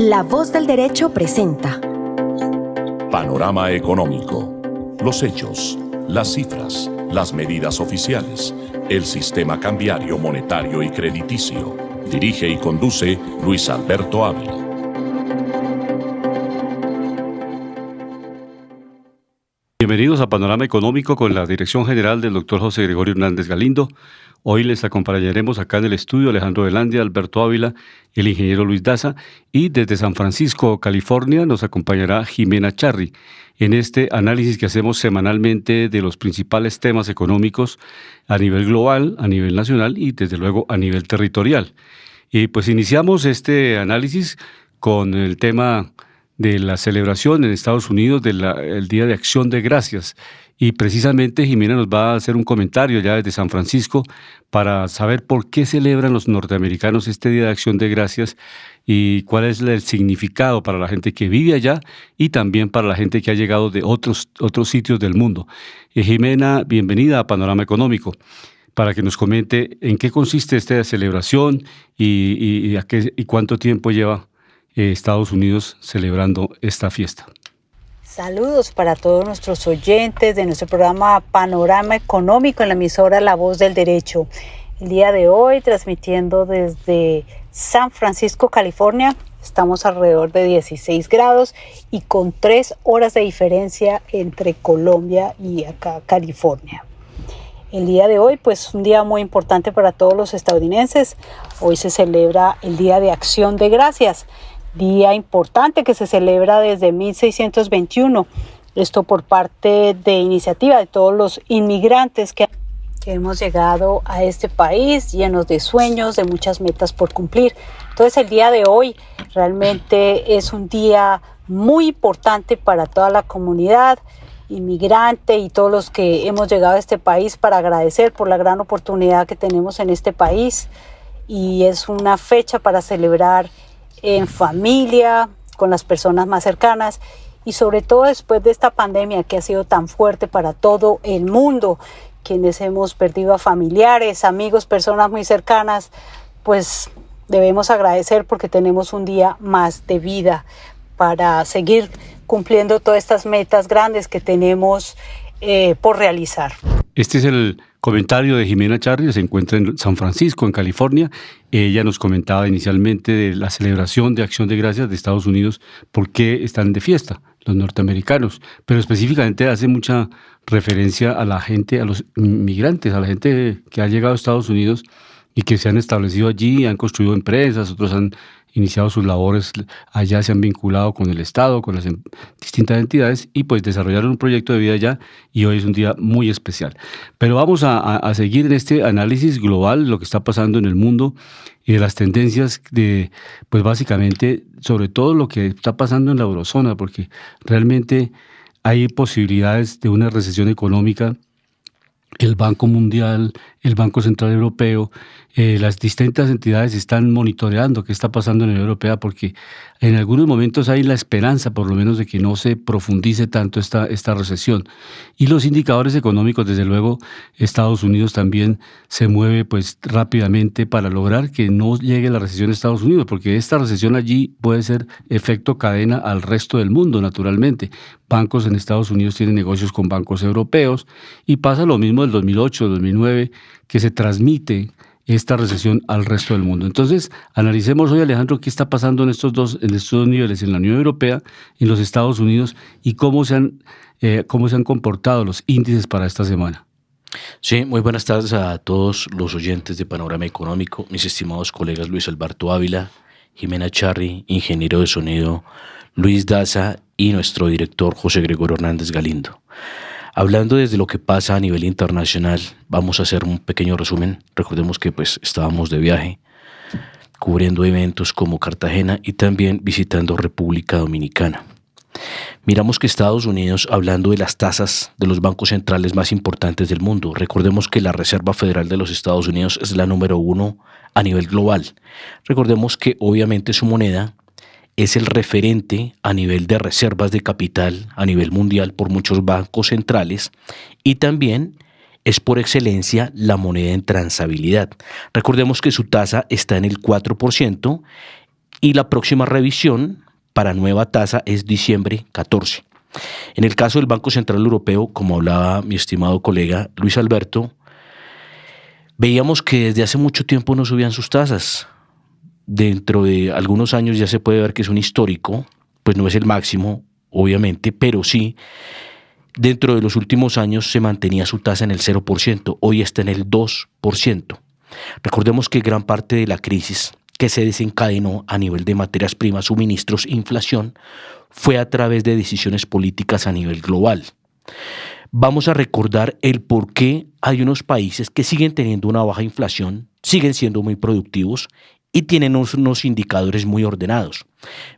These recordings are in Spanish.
La Voz del Derecho presenta Panorama Económico. Los hechos, las cifras, las medidas oficiales, el sistema cambiario, monetario y crediticio. Dirige y conduce Luis Alberto Ávila. Bienvenidos a Panorama Económico con la dirección general del doctor José Gregorio Hernández Galindo. Hoy les acompañaremos acá en el estudio Alejandro Velandia, Alberto Ávila, el ingeniero Luis Daza, y desde San Francisco, California, nos acompañará Jimena Charri en este análisis que hacemos semanalmente de los principales temas económicos a nivel global, a nivel nacional y desde luego a nivel territorial. Y pues iniciamos este análisis con el tema de la celebración en Estados Unidos del Día de Acción de Gracias. Y precisamente Jimena nos va a hacer un comentario ya desde San Francisco para saber por qué celebran los norteamericanos este Día de Acción de Gracias y cuál es el significado para la gente que vive allá y también para la gente que ha llegado de otros sitios del mundo. Jimena, bienvenida a Panorama Económico, para que nos comente en qué consiste esta celebración y cuánto tiempo lleva Estados Unidos celebrando esta fiesta. Saludos para todos nuestros oyentes de nuestro programa Panorama Económico en la emisora La Voz del Derecho. El día de hoy, transmitiendo desde San Francisco, California, estamos alrededor de 16 grados y con 3 horas de diferencia entre Colombia y acá California. El día de hoy, pues un día muy importante para todos los estadounidenses. Hoy se celebra el Día de Acción de Gracias. Día importante que se celebra desde 1621, esto por parte de iniciativa de todos los inmigrantes que hemos llegado a este país llenos de sueños, de muchas metas por cumplir. Entonces el día de hoy realmente es un día muy importante para toda la comunidad inmigrante y todos los que hemos llegado a este país para agradecer por la gran oportunidad que tenemos en este país, y es una fecha para celebrar en familia, con las personas más cercanas y sobre todo después de esta pandemia que ha sido tan fuerte para todo el mundo, quienes hemos perdido a familiares, amigos, personas muy cercanas, pues debemos agradecer porque tenemos un día más de vida para seguir cumpliendo todas estas metas grandes que tenemos por realizar. Este es el comentario de Jimena Charri, que se encuentra en San Francisco, en California. Ella nos comentaba inicialmente de la celebración de Acción de Gracias de Estados Unidos, por qué están de fiesta los norteamericanos, pero específicamente hace mucha referencia a la gente, a los inmigrantes, a la gente que ha llegado a Estados Unidos y que se han establecido allí, han construido empresas, otros han iniciado sus labores allá, se han vinculado con el Estado, con las distintas entidades y pues desarrollaron un proyecto de vida allá, y hoy es un día muy especial. Pero vamos a seguir en este análisis global de lo que está pasando en el mundo y de las tendencias de, pues básicamente, sobre todo lo que está pasando en la eurozona, porque realmente hay posibilidades de una recesión económica. El Banco Mundial, el Banco Central Europeo, las distintas entidades están monitoreando qué está pasando en la Unión Europea, porque en algunos momentos hay la esperanza, por lo menos, de que no se profundice tanto esta recesión. Y los indicadores económicos, desde luego, Estados Unidos también se mueve pues rápidamente para lograr que no llegue la recesión a Estados Unidos, porque esta recesión allí puede ser efecto cadena al resto del mundo, naturalmente. Bancos en Estados Unidos tienen negocios con bancos europeos y pasa lo mismo del 2008, 2009, que se transmite esta recesión al resto del mundo. Entonces, analicemos hoy, Alejandro, qué está pasando en estos dos niveles, en la Unión Europea y en los Estados Unidos, y cómo se han comportado los índices para esta semana. Sí, muy buenas tardes a todos los oyentes de Panorama Económico, mis estimados colegas Luis Alberto Ávila, Jimena Charri, ingeniero de sonido Luis Daza y nuestro director José Gregorio Hernández Galindo. Hablando desde lo que pasa a nivel internacional, vamos a hacer un pequeño resumen. Recordemos que pues estábamos de viaje, cubriendo eventos como Cartagena y también visitando República Dominicana. Miramos que Estados Unidos, hablando de las tasas de los bancos centrales más importantes del mundo, recordemos que la Reserva Federal de los Estados Unidos es la número 1 a nivel global. Recordemos que obviamente su moneda es el referente a nivel de reservas de capital a nivel mundial por muchos bancos centrales, y también es por excelencia la moneda en transabilidad. Recordemos que su tasa está en el 4%, y la próxima revisión para nueva tasa es diciembre 14. En el caso del Banco Central Europeo, como hablaba mi estimado colega Luis Alberto, veíamos que desde hace mucho tiempo no subían sus tasas. Dentro de algunos años ya se puede ver que es un histórico, pues no es el máximo, obviamente, pero sí, dentro de los últimos años se mantenía su tasa en el 0%, hoy está en el 2%. Recordemos que gran parte de la crisis que se desencadenó a nivel de materias primas, suministros e inflación fue a través de decisiones políticas a nivel global. Vamos a recordar el por qué hay unos países que siguen teniendo una baja inflación, siguen siendo muy productivos y tienen unos indicadores muy ordenados.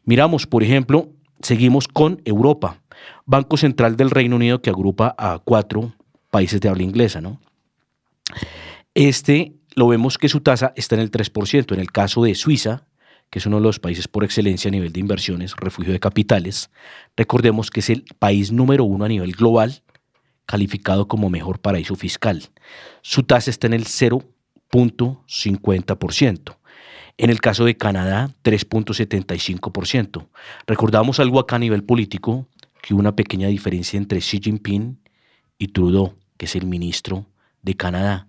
Miramos, por ejemplo, seguimos con Europa, Banco Central del Reino Unido, que agrupa a 4 países de habla inglesa, ¿no? Lo vemos que su tasa está en el 3%. En el caso de Suiza, que es uno de los países por excelencia a nivel de inversiones, refugio de capitales, recordemos que es el país número 1 a nivel global, calificado como mejor paraíso fiscal. Su tasa está en el 0.50%. En el caso de Canadá, 3.75%. Recordamos algo acá a nivel político, que hubo una pequeña diferencia entre Xi Jinping y Trudeau, que es el ministro de Canadá,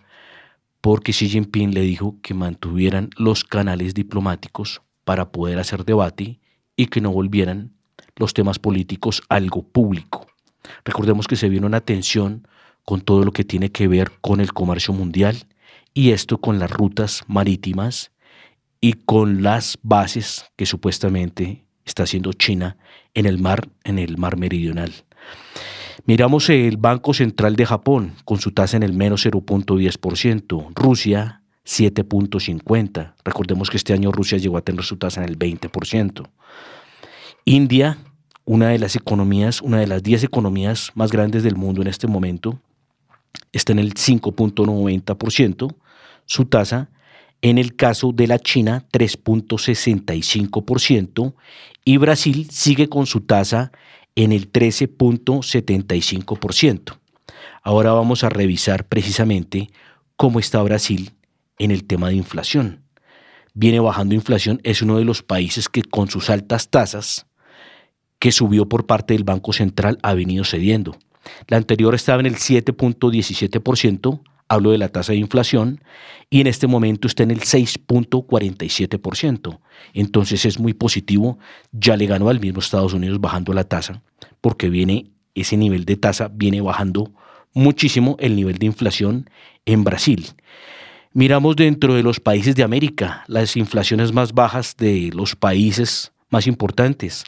porque Xi Jinping le dijo que mantuvieran los canales diplomáticos para poder hacer debate y que no volvieran los temas políticos a algo público. Recordemos que se vino una tensión con todo lo que tiene que ver con el comercio mundial y esto con las rutas marítimas y con las bases que supuestamente está haciendo China en el mar meridional. Miramos el Banco Central de Japón con su tasa en el menos 0.10%, Rusia 7.50%. Recordemos que este año Rusia llegó a tener su tasa en el 20%. India, una de las 10 economías más grandes del mundo en este momento, está en el 5.90%, su tasa. En el caso de la China, 3.65%, y Brasil sigue con su tasa en el 13.75%. Ahora vamos a revisar precisamente cómo está Brasil en el tema de inflación. Viene bajando inflación, es uno de los países que con sus altas tasas, que subió por parte del Banco Central, ha venido cediendo. La anterior estaba en el 7.17%, hablo de la tasa de inflación, y en este momento está en el 6.47%. Entonces es muy positivo, ya le ganó al mismo Estados Unidos bajando la tasa, porque ese nivel de tasa viene bajando muchísimo el nivel de inflación en Brasil. Miramos dentro de los países de América, las inflaciones más bajas de los países más importantes.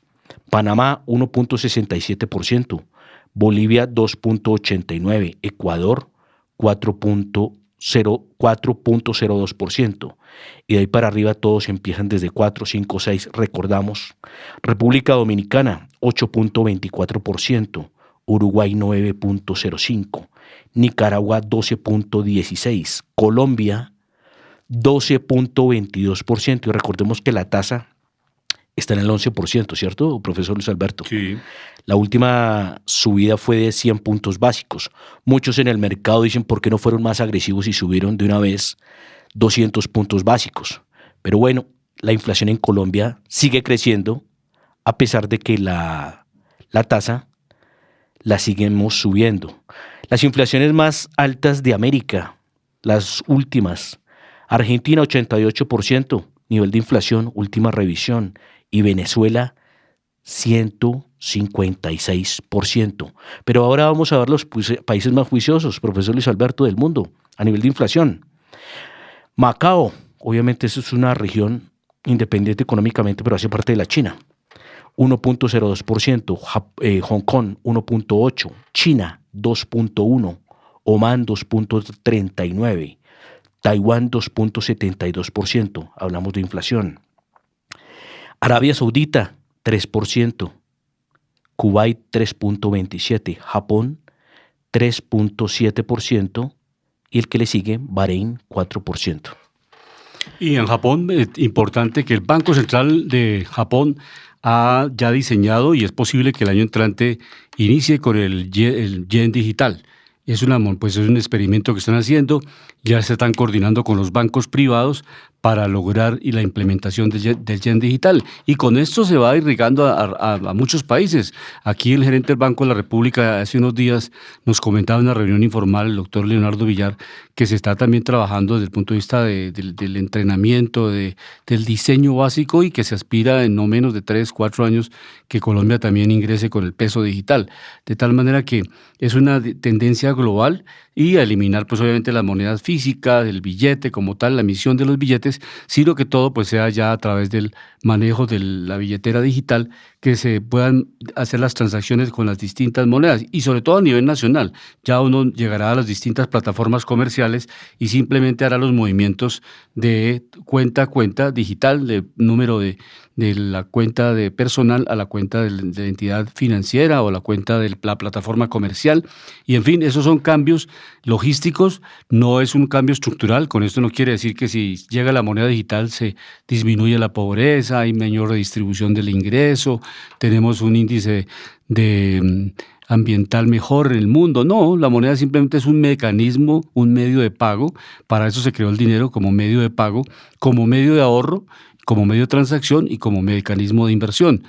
Panamá 1.67%, Bolivia 2.89%, Ecuador 4.02%. Y de ahí para arriba todos empiezan desde 4, 5, 6, recordamos. República Dominicana 8.24%, Uruguay 9.05%, Nicaragua 12.16%, Colombia 12.22%. Y recordemos que la tasa está en el 11%, ¿cierto, profesor Luis Alberto? Sí. La última subida fue de 100 puntos básicos. Muchos en el mercado dicen por qué no fueron más agresivos y subieron de una vez 200 puntos básicos. Pero bueno, la inflación en Colombia sigue creciendo a pesar de que la tasa la seguimos subiendo. Las inflaciones más altas de América, las últimas, Argentina 88%, nivel de inflación, última revisión, y Venezuela 156%. Pero ahora vamos a ver los países más juiciosos, profesor Luis Alberto, del mundo, a nivel de inflación. Macao, obviamente eso es una región independiente económicamente, pero hace parte de la China, 1.02%, Hong Kong 1.8%, China 2.1%, Omán 2.39%, Taiwán 2.72%, hablamos de inflación. Arabia Saudita 3%, Kuwait 3.27%, Japón 3.7% y el que le sigue, Bahrein 4%. Y en Japón es importante que el Banco Central de Japón ha ya diseñado y es posible que el año entrante inicie con el yen digital. Es un experimento que están haciendo, ya se están coordinando con los bancos privados para lograr y la implementación del yen digital. Y con esto se va irrigando a muchos países. Aquí el gerente del Banco de la República hace unos días nos comentaba en una reunión informal, el doctor Leonardo Villar, que se está también trabajando desde el punto de vista del entrenamiento, del diseño básico, y que se aspira en no menos de 3, 4 años que Colombia también ingrese con el peso digital. De tal manera que es una tendencia global, y a eliminar pues obviamente las monedas físicas, el billete como tal, la emisión de los billetes, sino que todo pues sea ya a través del manejo de la billetera digital, que se puedan hacer las transacciones con las distintas monedas, y sobre todo a nivel nacional. Ya uno llegará a las distintas plataformas comerciales y simplemente hará los movimientos de cuenta a cuenta digital, de número de la cuenta de personal a la cuenta de la entidad financiera o la cuenta de la plataforma comercial. Y en fin, esos son cambios logísticos, no es un cambio estructural. Con esto no quiere decir que si llega la moneda digital se disminuye la pobreza, hay mayor redistribución del ingreso, tenemos un índice de ambiental mejor en el mundo. No, la moneda simplemente es un mecanismo, un medio de pago. Para eso se creó el dinero, como medio de pago, como medio de ahorro, como medio de transacción y como mecanismo de inversión.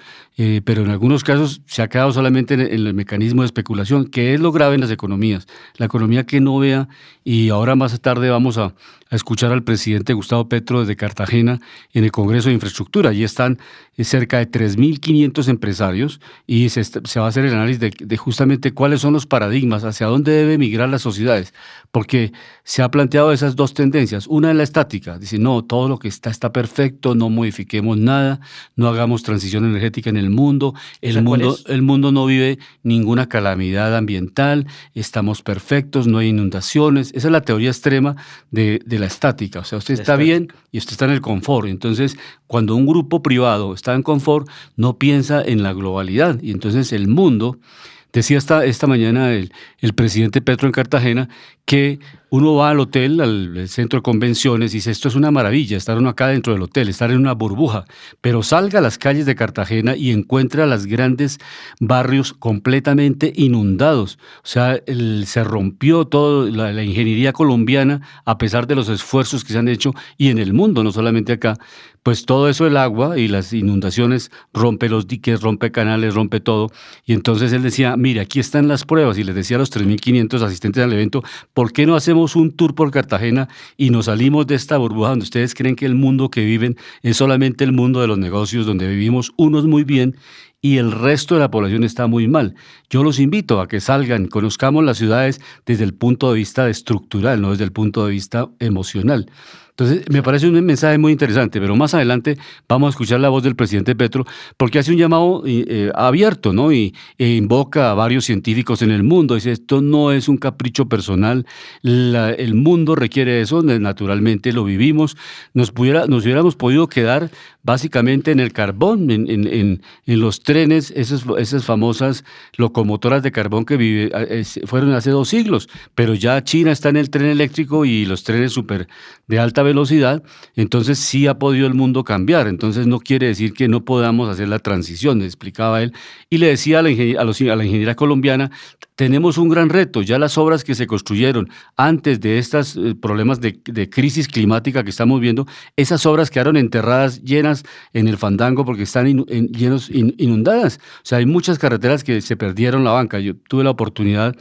Pero en algunos casos se ha quedado solamente en el mecanismo de especulación, que es lo grave en las economías. La economía que no vea, y ahora más tarde vamos a escuchar al presidente Gustavo Petro desde Cartagena en el Congreso de Infraestructura. Allí están cerca de 3.500 empresarios, y se va a hacer el análisis de justamente cuáles son los paradigmas, hacia dónde debe migrar las sociedades, porque se ha planteado esas dos tendencias. Una es la estática, dice no, todo lo que está perfecto, no modifiquemos nada, no hagamos transición energética en el mundo, el mundo no vive ninguna calamidad ambiental, estamos perfectos, no hay inundaciones. Esa es la teoría extrema de la estática. O sea, usted está bien y usted está en el confort. Entonces, cuando un grupo privado está en confort, no piensa en la globalidad. Y entonces el mundo, decía esta mañana el presidente Petro en Cartagena, que uno va al hotel, al centro de convenciones, y dice, esto es una maravilla, estar uno acá dentro del hotel, estar en una burbuja, pero salga a las calles de Cartagena y encuentra los grandes barrios completamente inundados. O sea, se rompió toda la ingeniería colombiana, a pesar de los esfuerzos que se han hecho, y en el mundo, no solamente acá, pues todo eso, el agua y las inundaciones, rompe los diques, rompe canales, rompe todo. Y entonces él decía, mire, aquí están las pruebas, y les decía a los 3.500 asistentes al evento, ¿por qué no hacemos un tour por Cartagena y nos salimos de esta burbuja donde ustedes creen que el mundo que viven es solamente el mundo de los negocios, donde vivimos unos muy bien y el resto de la población está muy mal? Yo los invito a que salgan, conozcamos las ciudades desde el punto de vista estructural, no desde el punto de vista emocional. Entonces, me parece un mensaje muy interesante, pero más adelante vamos a escuchar la voz del presidente Petro, porque hace un llamado abierto, ¿no? E invoca a varios científicos en el mundo. Dice, esto no es un capricho personal, el mundo requiere eso, naturalmente lo vivimos. Nos hubiéramos podido quedar básicamente en el carbón, en los trenes, esas famosas locomotoras de carbón que fueron hace 2 siglos, pero ya China está en el tren eléctrico y los trenes súper de alta velocidad. Entonces sí ha podido el mundo cambiar. Entonces no quiere decir que no podamos hacer la transición, explicaba él. Y le decía a la ingeniería colombiana, tenemos un gran reto. Ya las obras que se construyeron antes de estos problemas de crisis climática que estamos viendo, esas obras quedaron enterradas, llenas en el fandango, porque están inundadas. O sea, hay muchas carreteras que se perdieron la banca. Yo tuve la oportunidad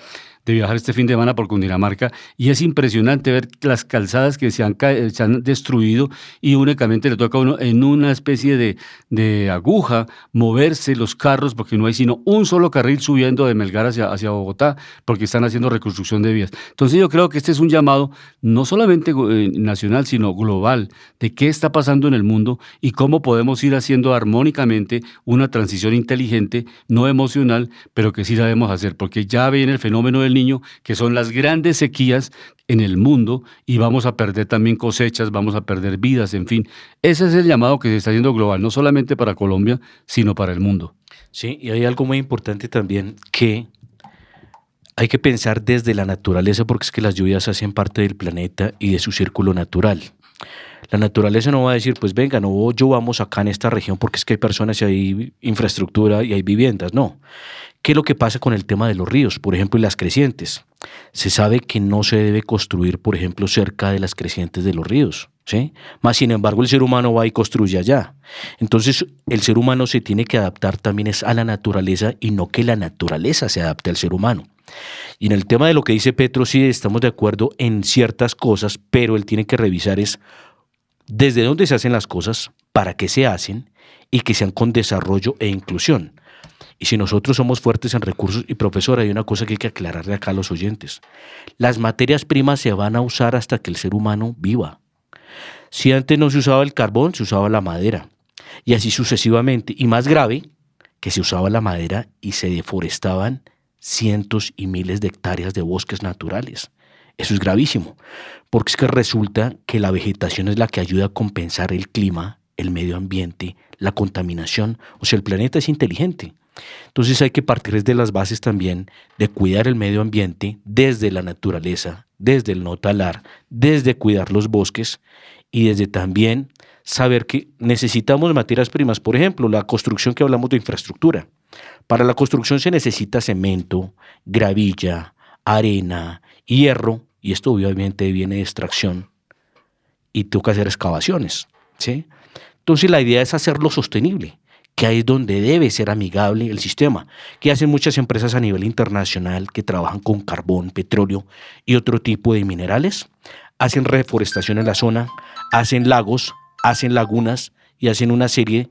de viajar este fin de semana por Cundinamarca, y es impresionante ver las calzadas que se han destruido, y únicamente le toca a uno en una especie de aguja moverse los carros, porque no hay sino un solo carril subiendo de Melgar hacia Bogotá, porque están haciendo reconstrucción de vías. Entonces yo creo que este es un llamado no solamente nacional, sino global, de qué está pasando en el mundo y cómo podemos ir haciendo armónicamente una transición inteligente, no emocional, pero que sí debemos hacer, porque ya viene el fenómeno del Niño, que son las grandes sequías en el mundo, y vamos a perder también cosechas, vamos a perder vidas, en fin. Ese es el llamado que se está haciendo global, no solamente para Colombia, sino para el mundo. Sí, y hay algo muy importante también, que hay que pensar desde la naturaleza, porque es que las lluvias hacen parte del planeta y de su círculo natural. La naturaleza no va a decir, pues venga, no llovamos acá en esta región porque es que hay personas y hay infraestructura y hay viviendas. No. ¿Qué es lo que pasa con el tema de los ríos, por ejemplo, y las crecientes? Se sabe que no se debe construir, por ejemplo, cerca de las crecientes de los ríos. ¿sí? Más sin embargo, el ser humano va y construye allá. Entonces, el ser humano se tiene que adaptar también es a la naturaleza y no que la naturaleza se adapte al ser humano. Y en el tema de lo que dice Petro, sí estamos de acuerdo en ciertas cosas, pero él tiene que revisar es desde dónde se hacen las cosas, para qué se hacen y que sean con desarrollo e inclusión. Y si nosotros somos fuertes en recursos, y profesor, hay una cosa que hay que aclararle acá a los oyentes. Las materias primas se van a usar hasta que el ser humano viva. Si antes no se usaba el carbón, se usaba la madera. Y así sucesivamente. Y más grave, que se usaba la madera y se deforestaban cientos y miles de hectáreas de bosques naturales. Eso es gravísimo, porque es que resulta que la vegetación es la que ayuda a compensar el clima, el medio ambiente, la contaminación. O sea, el planeta es inteligente. Entonces hay que partir desde las bases también de cuidar el medio ambiente desde la naturaleza, desde el no talar, desde cuidar los bosques y desde también saber que necesitamos materias primas. Por ejemplo, la construcción, que hablamos de infraestructura. Para la construcción se necesita cemento, gravilla, arena, hierro, y esto obviamente viene de extracción y toca hacer excavaciones, ¿sí? Entonces la idea es hacerlo sostenible, que ahí es donde debe ser amigable el sistema, que hacen muchas empresas a nivel internacional que trabajan con carbón, petróleo y otro tipo de minerales, hacen reforestación en la zona, hacen lagos, hacen lagunas y hacen una serie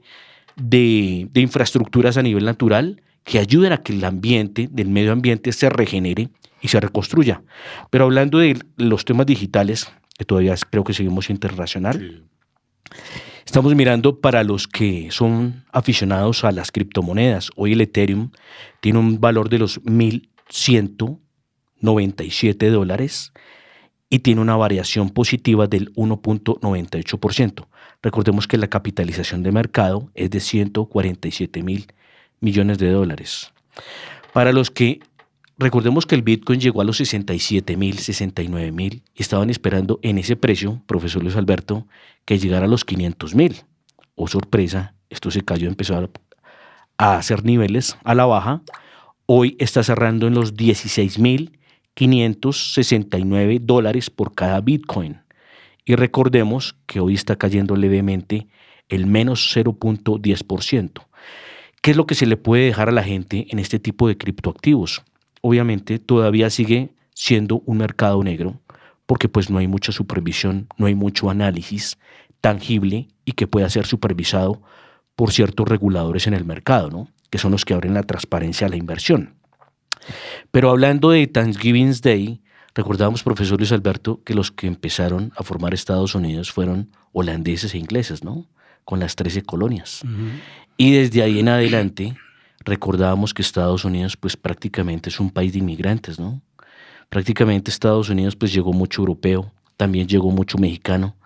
de infraestructuras a nivel natural que ayuden a que el ambiente, del medio ambiente, se regenere y se reconstruya. Pero hablando de los temas digitales, que todavía creo que seguimos internacional, sí. Estamos mirando para los que son aficionados a las criptomonedas. Hoy el Ethereum tiene un valor de los $1,197 y tiene una variación positiva del 1.98%. Recordemos que la capitalización de mercado es de $147.000 millones. Para los que recordemos que el Bitcoin llegó a los 67.000, 69.000 y estaban esperando en ese precio, profesor Luis Alberto, que llegara a los 500.000. Oh, sorpresa, esto se cayó, empezó a hacer niveles a la baja. Hoy está cerrando en los $16.569 por cada Bitcoin. Y recordemos que hoy está cayendo levemente el menos 0.10%. ¿Qué es lo que se le puede dejar a la gente en este tipo de criptoactivos? Obviamente todavía sigue siendo un mercado negro porque pues no hay mucha supervisión, no hay mucho análisis tangible y que pueda ser supervisado por ciertos reguladores en el mercado, ¿no? Que son los que abren la transparencia a la inversión. Pero hablando de Thanksgiving Day, recordamos, profesor Luis Alberto, que los que empezaron a formar Estados Unidos fueron holandeses e ingleses, ¿no? Con las 13 colonias. Y desde ahí en adelante recordábamos que Estados Unidos pues prácticamente es un país de inmigrantes, ¿no? Prácticamente Estados Unidos pues llegó mucho europeo, también llegó mucho mexicano.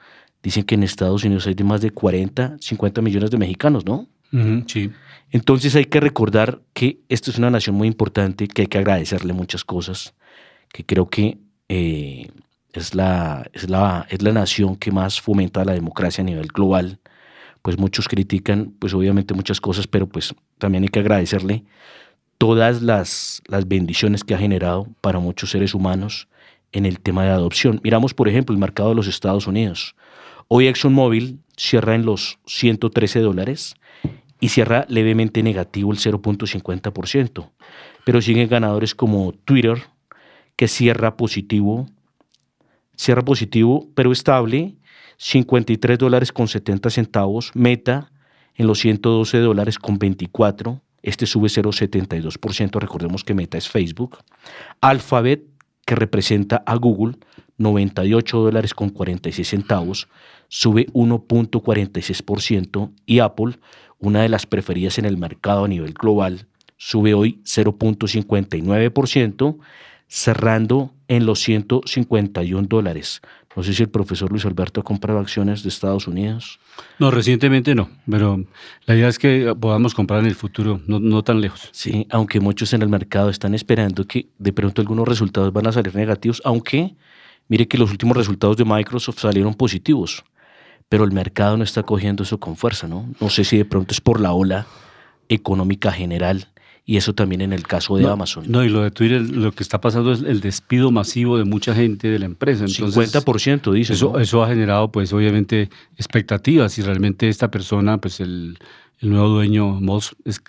Dicen que en Estados Unidos hay de más de 40, 50 millones de mexicanos, ¿no? Sí. Entonces hay que recordar que esta es una nación muy importante, que hay que agradecerle muchas cosas, que creo que es la nación que más fomenta la democracia a nivel global. Pues muchos critican, pues obviamente muchas cosas, pero pues también hay que agradecerle todas las bendiciones que ha generado para muchos seres humanos en el tema de adopción. Miramos, por ejemplo, el mercado de los Estados Unidos. Hoy ExxonMobil cierra en los $113 y cierra levemente negativo el 0.50%, pero siguen ganadores como Twitter, que cierra positivo, pero estable, $53.70, Meta en los $112.24, este sube 0.72%, recordemos que Meta es Facebook, Alphabet, que representa a Google, $98.46, sube 1.46%, y Apple, una de las preferidas en el mercado a nivel global, sube hoy 0.59%, cerrando en los $151. No sé si el profesor Luis Alberto ha comprado acciones de Estados Unidos. No, recientemente no, pero la idea es que podamos comprar en el futuro, no tan lejos. Sí, aunque muchos en el mercado están esperando que de pronto algunos resultados van a salir negativos, aunque mire que los últimos resultados de Microsoft salieron positivos, pero el mercado no está cogiendo eso con fuerza, ¿no? No sé si de pronto es por la ola económica general y eso también en el caso de Amazon. No, y lo de Twitter, lo que está pasando es el despido masivo de mucha gente de la empresa. Entonces, 50% dice. Eso ha generado, pues, obviamente, expectativas. Si realmente esta persona, pues, el nuevo dueño, Musk, es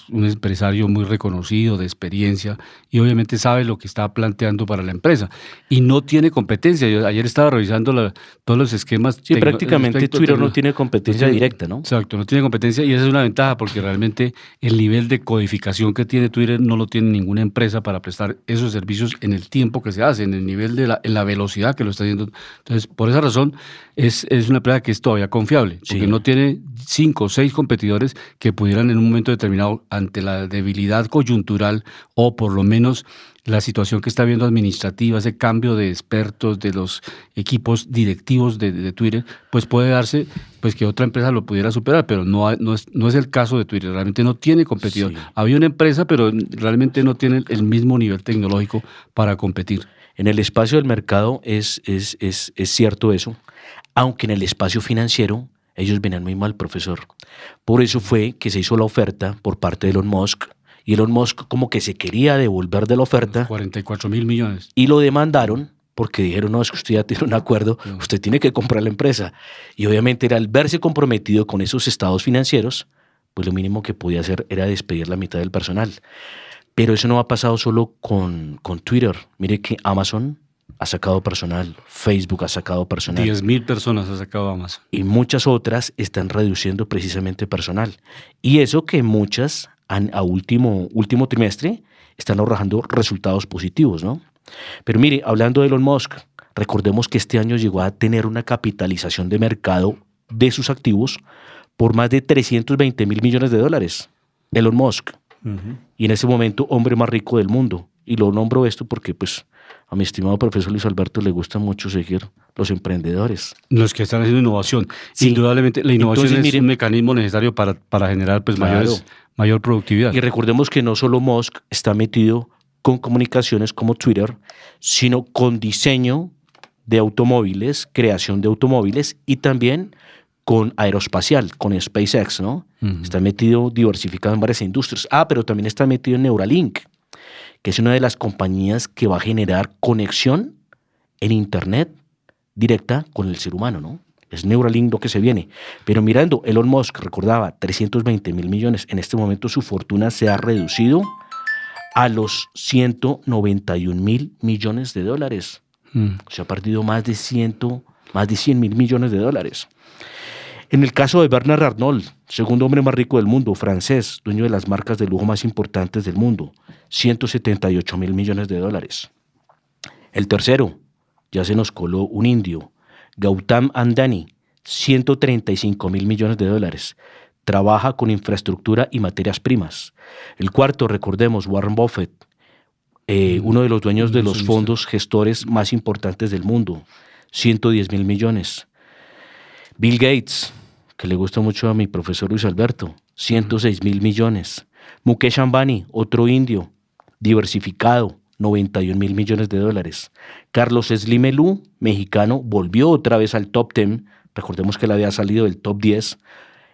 un empresario muy reconocido, de experiencia, y obviamente sabe lo que está planteando para la empresa. Y no tiene competencia. Yo ayer estaba revisando todos los esquemas. Sí, prácticamente Twitter no tiene competencia directa, ¿no? Exacto, no tiene competencia, y esa es una ventaja, porque realmente el nivel de codificación que tiene Twitter no lo tiene ninguna empresa para prestar esos servicios en el tiempo que se hace, en el nivel en la velocidad que lo está haciendo. Entonces, por esa razón, es una empresa que es todavía confiable, porque no tiene 5 o 6 competidores que pudieran en un momento determinado, ante la debilidad coyuntural o por lo menos la situación que está viendo administrativa, ese cambio de expertos de los equipos directivos de Twitter, pues puede darse pues que otra empresa lo pudiera superar, pero no es el caso de Twitter. Realmente no tiene competidor. Sí. Había una empresa, pero realmente no tiene el mismo nivel tecnológico para competir. En el espacio del mercado es cierto eso, aunque en el espacio financiero ellos venían muy mal, profesor. Por eso fue que se hizo la oferta por parte de Elon Musk, y Elon Musk como que se quería devolver de la oferta. 44.000 millones. Y lo demandaron porque dijeron, no, es que usted ya tiene un acuerdo, usted tiene que comprar la empresa. Y obviamente al verse comprometido con esos estados financieros, pues lo mínimo que podía hacer era despedir la mitad del personal. Pero eso no ha pasado solo con Twitter. Mire que Amazon ha sacado personal, Facebook ha sacado personal. 10.000 personas ha sacado Amazon. Y muchas otras están reduciendo precisamente personal. Y eso que muchas a último trimestre están arrojando resultados positivos, ¿no? Pero mire, hablando de Elon Musk, recordemos que este año llegó a tener una capitalización de mercado de sus activos por más de 320.000 millones de dólares. Elon Musk. Y en ese momento, hombre más rico del mundo. Y lo nombro esto porque, pues, a mi estimado profesor Luis Alberto le gusta mucho seguir los emprendedores. Los que están haciendo innovación. Sí. Indudablemente, la innovación es un mecanismo necesario para generar pues, mayor productividad. Y recordemos que no solo Musk está metido con comunicaciones como Twitter, sino con diseño de automóviles, creación de automóviles y también con aeroespacial, con SpaceX, ¿no? Está metido, diversificado en varias industrias. Pero también está metido en Neuralink, que es una de las compañías que va a generar conexión en Internet directa con el ser humano, ¿no? Es Neuralink lo que se viene. Pero mirando, Elon Musk recordaba 320.000 millones. En este momento su fortuna se ha reducido a los 191.000 millones de dólares. Se ha perdido más de 100.000 millones de dólares. En el caso de Bernard Arnault, segundo hombre más rico del mundo, francés, dueño de las marcas de lujo más importantes del mundo, 178.000 millones de dólares. El tercero, ya se nos coló un indio, Gautam Adani, 135.000 millones de dólares. Trabaja con infraestructura y materias primas. El cuarto, recordemos, Warren Buffett, uno de los dueños de los fondos gestores más importantes del mundo, 110.000 millones. Bill Gates, que le gusta mucho a mi profesor Luis Alberto, 106.000 millones. Mukesh Ambani, otro indio, diversificado, 91.000 millones de dólares. Carlos Slim Elú, mexicano, volvió otra vez al top 10. Recordemos que él había salido del top 10.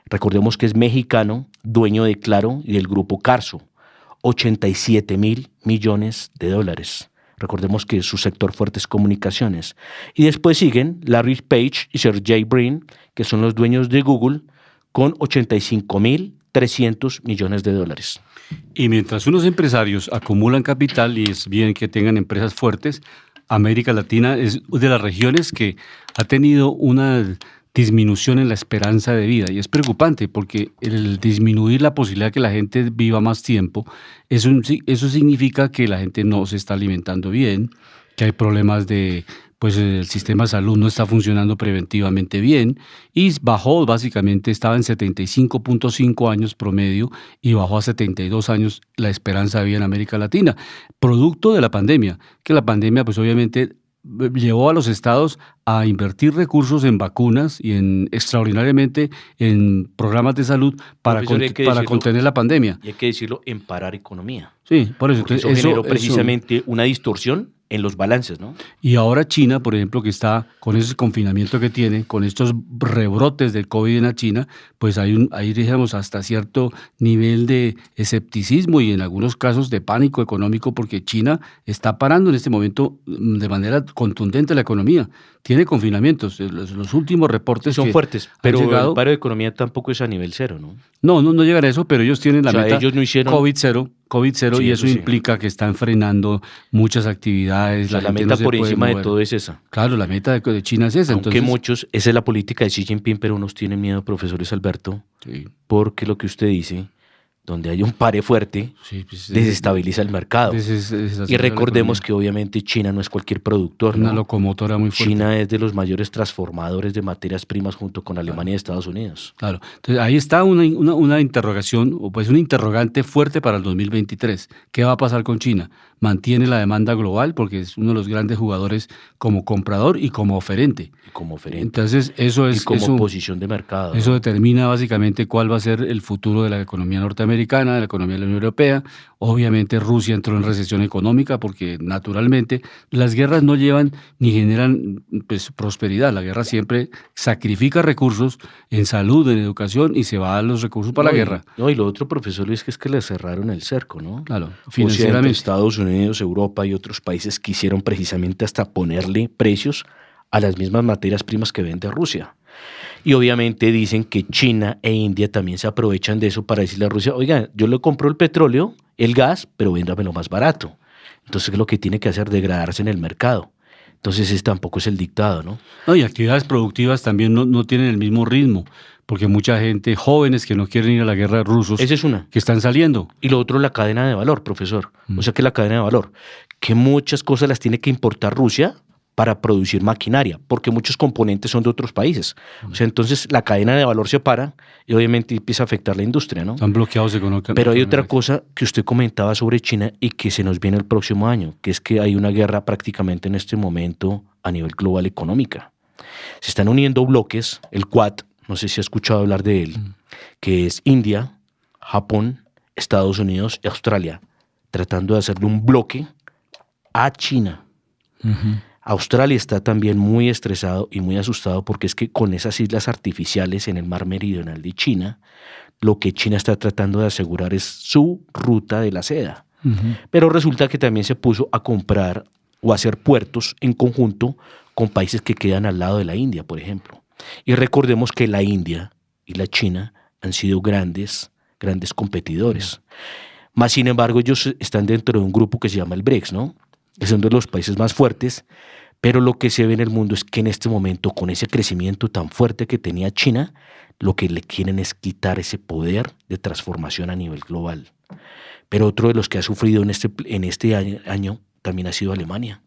Recordemos que es mexicano, dueño de Claro y del grupo Carso, 87.000 millones de dólares. Recordemos que su sector fuerte es comunicaciones. Y después siguen Larry Page y Sergey Brin, que son los dueños de Google, con 85.300 millones de dólares. Y mientras unos empresarios acumulan capital, y es bien que tengan empresas fuertes, América Latina es de las regiones que ha tenido una disminución en la esperanza de vida, y es preocupante porque el disminuir la posibilidad de que la gente viva más tiempo, eso significa que la gente no se está alimentando bien, que hay problemas pues el sistema de salud no está funcionando preventivamente bien, y bajó, básicamente estaba en 75.5 años promedio y bajó a 72 años la esperanza de vida en América Latina, producto de la pandemia, que la pandemia pues obviamente llevó a los estados a invertir recursos en vacunas y extraordinariamente en programas de salud para contener la pandemia. Y hay que decirlo, en parar economía. Sí, por eso. Eso generó precisamente una distorsión en los balances, ¿no? Y ahora China, por ejemplo, que está con ese confinamiento que tiene, con estos rebrotes del COVID en la China, pues hay digamos, hasta cierto nivel de escepticismo y en algunos casos de pánico económico, porque China está parando en este momento de manera contundente la economía. Tiene confinamientos. Los últimos reportes son que fuertes, han pero llegado, el paro de economía tampoco es a nivel cero, ¿no? no llegan a eso, pero ellos tienen la O sea, meta ellos no hicieron- COVID cero, Sí, y eso eso sí. implica que están frenando muchas actividades. O sea, la gente meta no se por puede encima de mover. todo es esa. Claro, la meta de China es esa. Aunque Entonces, muchos, esa es la política de Xi Jinping, pero unos tienen miedo, profesores Alberto, sí, porque lo que usted dice, donde hay un pare fuerte, sí, pues, desestabiliza el mercado. Y recordemos que obviamente China no es cualquier productor, es una ¿no? locomotora muy fuerte. China es de los mayores transformadores de materias primas junto con Alemania y Estados Unidos. Claro. Entonces, ahí está una interrogación, o pues una interrogante fuerte para el 2023. ¿Qué va a pasar con China? ¿Mantiene la demanda global? Porque es uno de los grandes jugadores como comprador y como oferente. Y como oferente. Entonces, eso Y es... como eso, posición de mercado. Eso ¿no? determina básicamente cuál va a ser el futuro de la economía norteamericana, de la economía de la Unión Europea. Obviamente Rusia entró en recesión económica porque naturalmente las guerras no llevan ni generan pues, prosperidad. La guerra siempre sacrifica recursos en salud, en educación y se va a los recursos para la guerra. No, y lo otro, profesor, es que le cerraron el cerco, ¿no? Claro, O sea, entre financieramente. Estados Unidos, Europa y otros países quisieron precisamente hasta ponerle precios a las mismas materias primas que vende Rusia. Y obviamente dicen que China e India también se aprovechan de eso para decirle a Rusia, oiga, yo le compro el petróleo, el gas, pero véndamelo más barato. Entonces, lo que tiene que hacer es degradarse en el mercado. Entonces, ese tampoco es el dictado, ¿no? No, y actividades productivas también no tienen el mismo ritmo, porque mucha gente, jóvenes que no quieren ir a la guerra, rusos, Esa es una. que están saliendo. Y lo otro, la cadena de valor, profesor. O sea, que la cadena de valor, que muchas cosas las tiene que importar Rusia para producir maquinaria, porque muchos componentes son de otros países. O sea, entonces la cadena de valor se para y obviamente empieza a afectar la industria, ¿no? Están bloqueados económicamente. Pero hay otra cosa que usted comentaba sobre China y que se nos viene el próximo año, que es que hay una guerra prácticamente en este momento a nivel global económica. Se están uniendo bloques, el Quad, no sé si ha escuchado hablar de él, que es India, Japón, Estados Unidos y Australia, tratando de hacerle un bloque a China. Australia está también muy estresado y muy asustado porque es que con esas islas artificiales en el mar meridional de China, lo que China está tratando de asegurar es su ruta de la seda. Pero resulta que también se puso a comprar o a hacer puertos en conjunto con países que quedan al lado de la India, por ejemplo. Y recordemos que la India y la China han sido grandes competidores. Más sin embargo, ellos están dentro de un grupo que se llama el BRICS, ¿no? Es uno de los países más fuertes, pero lo que se ve en el mundo es que en este momento, con ese crecimiento tan fuerte que tenía China, lo que le quieren es quitar ese poder de transformación a nivel global. Pero otro de los que ha sufrido en este año también ha sido Alemania.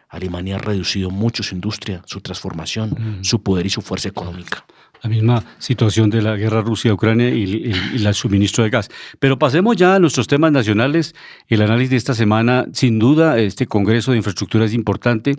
Alemania ha reducido mucho su industria, su transformación, su poder y su fuerza económica. La misma situación de la guerra Rusia-Ucrania y el suministro de gas. Pero pasemos ya a nuestros temas nacionales. El análisis de esta semana, sin duda, este Congreso de Infraestructura es importante.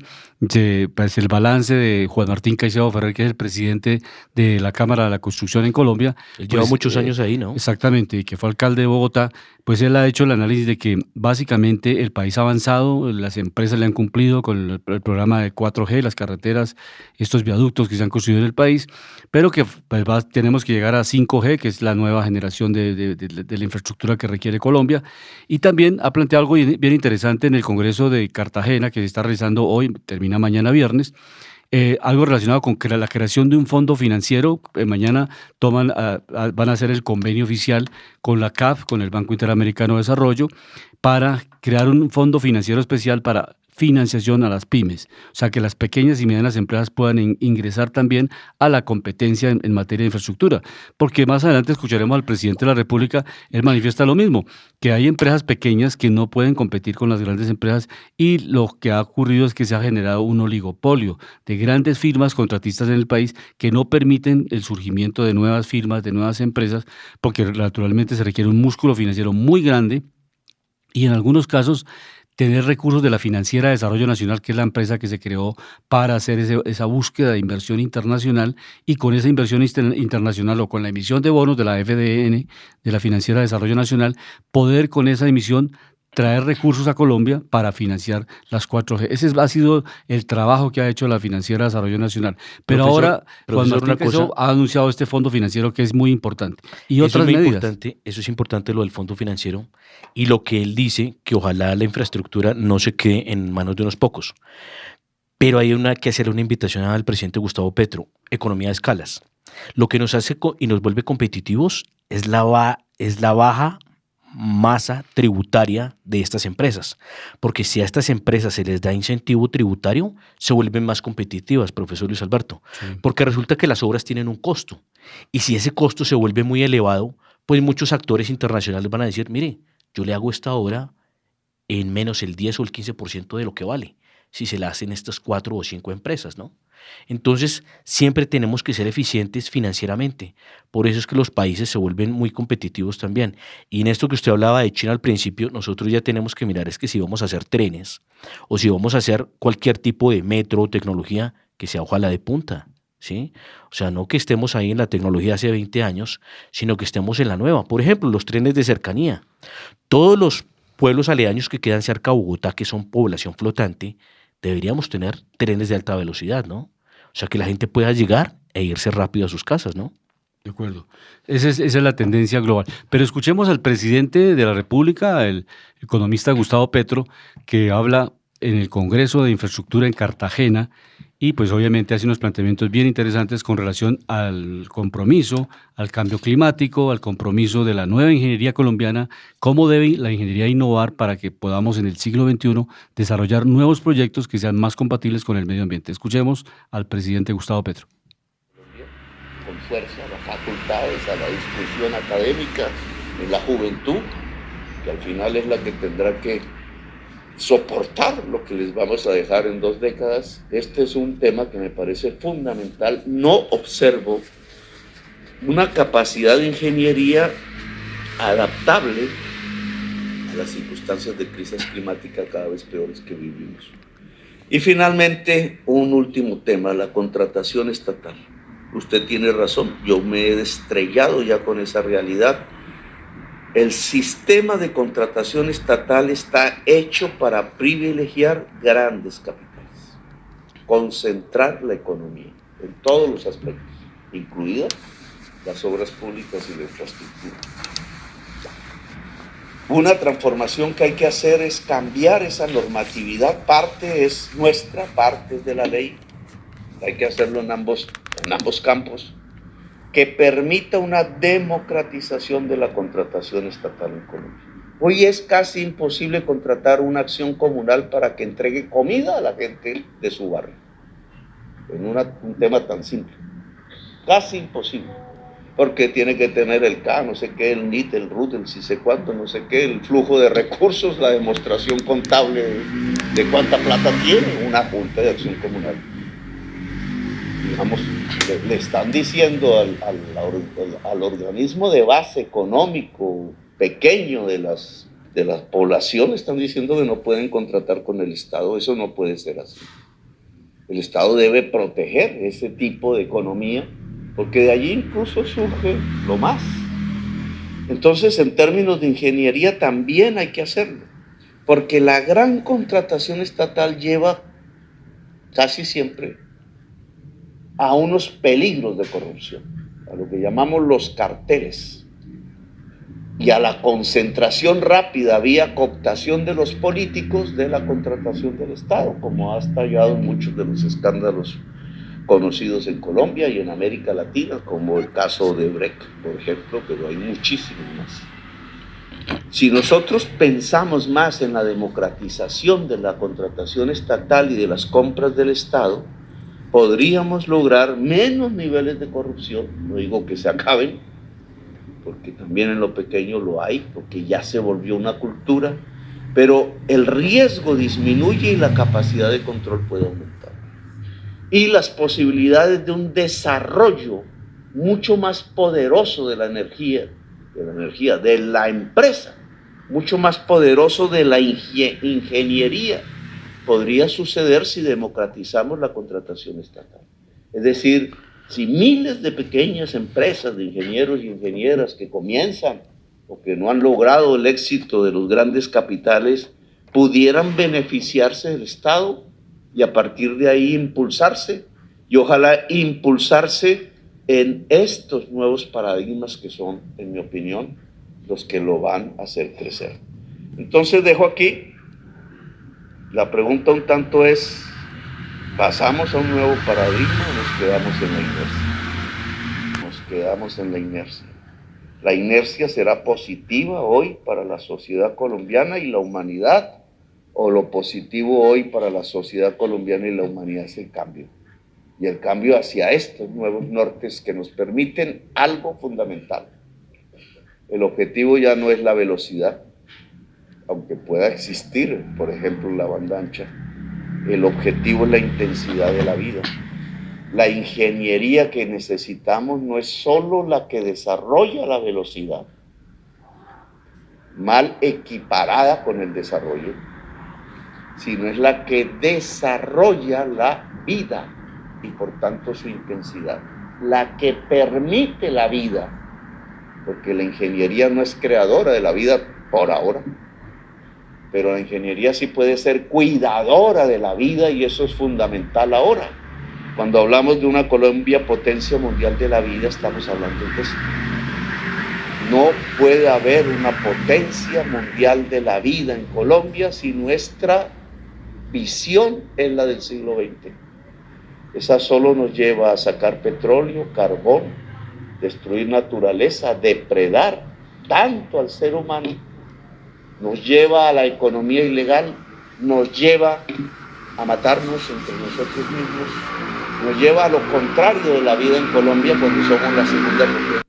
Pues el balance de Juan Martín Caicedo Ferrer, que es el presidente de la Cámara de la Construcción en Colombia. Él lleva muchos años ahí, ¿no? Exactamente, y que fue alcalde de Bogotá. Pues él ha hecho el análisis de que básicamente el país ha avanzado, las empresas le han cumplido con el programa de 4G, las carreteras, estos viaductos que se han construido en el país, pero que pues, tenemos que llegar a 5G, que es la nueva generación de la infraestructura que requiere Colombia. Y también ha planteado algo bien interesante en el Congreso de Cartagena, que se está realizando hoy, termina mañana viernes, algo relacionado con la creación de un fondo financiero. Mañana van a hacer el convenio oficial con la CAF, con el Banco Interamericano de Desarrollo, para crear un fondo financiero especial para financiación a las pymes, o sea que las pequeñas y medianas empresas puedan ingresar también a la competencia en materia de infraestructura, porque más adelante escucharemos al presidente de la República, él manifiesta lo mismo, que hay empresas pequeñas que no pueden competir con las grandes empresas y lo que ha ocurrido es que se ha generado un oligopolio de grandes firmas contratistas en el país que no permiten el surgimiento de nuevas firmas, de nuevas empresas, porque naturalmente se requiere un músculo financiero muy grande y en algunos casos tener recursos de la Financiera de Desarrollo Nacional, que es la empresa que se creó para hacer esa búsqueda de inversión internacional, y con esa inversión internacional o con la emisión de bonos de la FDN, de la Financiera de Desarrollo Nacional, poder con esa emisión traer recursos a Colombia para financiar las 4G. Ese ha sido el trabajo que ha hecho la Financiera de Desarrollo Nacional. Pero ahora, Juan Martín Queso ha anunciado este fondo financiero que es muy importante. Y otras medidas. Eso es importante, lo del fondo financiero, y lo que él dice, que ojalá la infraestructura no se quede en manos de unos pocos. Pero hay que hacer una invitación al presidente Gustavo Petro, economía de escalas. Lo que nos hace y nos vuelve competitivos es la baja masa tributaria de estas empresas, porque si a estas empresas se les da incentivo tributario, se vuelven más competitivas, profesor Luis Alberto, porque resulta que las obras tienen un costo, y si ese costo se vuelve muy elevado, pues muchos actores internacionales van a decir, mire, yo le hago esta obra en menos el 10 o el 15% de lo que vale, si se la hacen estas 4 o 5 empresas, ¿no? Entonces, siempre tenemos que ser eficientes financieramente. Por eso es que los países se vuelven muy competitivos también. Y en esto que usted hablaba de China al principio, nosotros ya tenemos que mirar es que si vamos a hacer trenes o si vamos a hacer cualquier tipo de metro o tecnología, que sea ojalá de punta, ¿sí? O sea, no que estemos ahí en la tecnología hace 20 años, sino que estemos en la nueva. Por ejemplo, los trenes de cercanía. Todos los pueblos aledaños que quedan cerca a Bogotá, que son población flotante, deberíamos tener trenes de alta velocidad, ¿no? O sea, que la gente pueda llegar e irse rápido a sus casas, ¿no? De acuerdo. Esa es la tendencia global. Pero escuchemos al presidente de la República, el economista Gustavo Petro, que habla en el Congreso de Infraestructura en Cartagena y pues obviamente hace unos planteamientos bien interesantes con relación al compromiso, al cambio climático, al compromiso de la nueva ingeniería colombiana, cómo debe la ingeniería innovar para que podamos en el siglo XXI desarrollar nuevos proyectos que sean más compatibles con el medio ambiente. Escuchemos al presidente Gustavo Petro. Con fuerza, las facultades, a la discusión académica, en la juventud, que al final es la que tendrá que soportar lo que les vamos a dejar en 2 décadas. Este es un tema que me parece fundamental. No observo una capacidad de ingeniería adaptable a las circunstancias de crisis climática cada vez peores que vivimos. Y finalmente, un último tema, la contratación estatal. Usted tiene razón, yo me he estrellado ya con esa realidad. El sistema de contratación estatal está hecho para privilegiar grandes capitales, concentrar la economía en todos los aspectos, incluidas las obras públicas y la infraestructura. Una transformación que hay que hacer es cambiar esa normatividad, parte es nuestra, parte es de la ley, hay que hacerlo en ambos campos, que permita una democratización de la contratación estatal en Colombia. Hoy es casi imposible contratar una acción comunal para que entregue comida a la gente de su barrio, en un tema tan simple. Casi imposible, porque tiene que tener el K, no sé qué, el NIT, el RUT, el si sé cuánto, no sé qué, el flujo de recursos, la demostración contable de cuánta plata tiene una junta de acción comunal. Digamos, le están diciendo al organismo de base económico pequeño de la población, están diciendo que no pueden contratar con el Estado. Eso no puede ser así. El Estado debe proteger ese tipo de economía, porque de allí incluso surge lo más. Entonces, en términos de ingeniería también hay que hacerlo, porque la gran contratación estatal lleva casi siempre a unos peligros de corrupción, a lo que llamamos los carteles, y a la concentración rápida vía cooptación de los políticos de la contratación del Estado, como ha estallado en muchos de los escándalos conocidos en Colombia y en América Latina, como el caso de Brecht, por ejemplo, pero hay muchísimos más. Si nosotros pensamos más en la democratización de la contratación estatal y de las compras del Estado, podríamos lograr menos niveles de corrupción. No digo que se acaben, porque también en lo pequeño lo hay, porque ya se volvió una cultura, pero el riesgo disminuye y la capacidad de control puede aumentar. Y las posibilidades de un desarrollo mucho más poderoso de la energía, de la empresa, mucho más poderoso de la ingeniería, podría suceder si democratizamos la contratación estatal. Es decir, si miles de pequeñas empresas de ingenieros y ingenieras que comienzan o que no han logrado el éxito de los grandes capitales pudieran beneficiarse del Estado y a partir de ahí impulsarse, y ojalá impulsarse en estos nuevos paradigmas que son, en mi opinión, los que lo van a hacer crecer. Entonces dejo aquí, la pregunta un tanto es, ¿pasamos a un nuevo paradigma o nos quedamos en la inercia? Nos quedamos en la inercia. La inercia será positiva hoy para la sociedad colombiana y la humanidad, o lo positivo hoy para la sociedad colombiana y la humanidad es el cambio. Y el cambio hacia estos nuevos nortes que nos permiten algo fundamental. El objetivo ya no es la velocidad, aunque pueda existir, por ejemplo, la banda ancha. El objetivo es la intensidad de la vida. La ingeniería que necesitamos no es solo la que desarrolla la velocidad, mal equiparada con el desarrollo, sino es la que desarrolla la vida y por tanto su intensidad, la que permite la vida, porque la ingeniería no es creadora de la vida por ahora, pero la ingeniería sí puede ser cuidadora de la vida y eso es fundamental ahora. Cuando hablamos de una Colombia potencia mundial de la vida, estamos hablando de eso. No puede haber una potencia mundial de la vida en Colombia si nuestra visión es la del siglo XX. Esa solo nos lleva a sacar petróleo, carbón, destruir naturaleza, depredar tanto al ser humano, nos lleva a la economía ilegal, nos lleva a matarnos entre nosotros mismos, nos lleva a lo contrario de la vida en Colombia cuando somos la segunda región.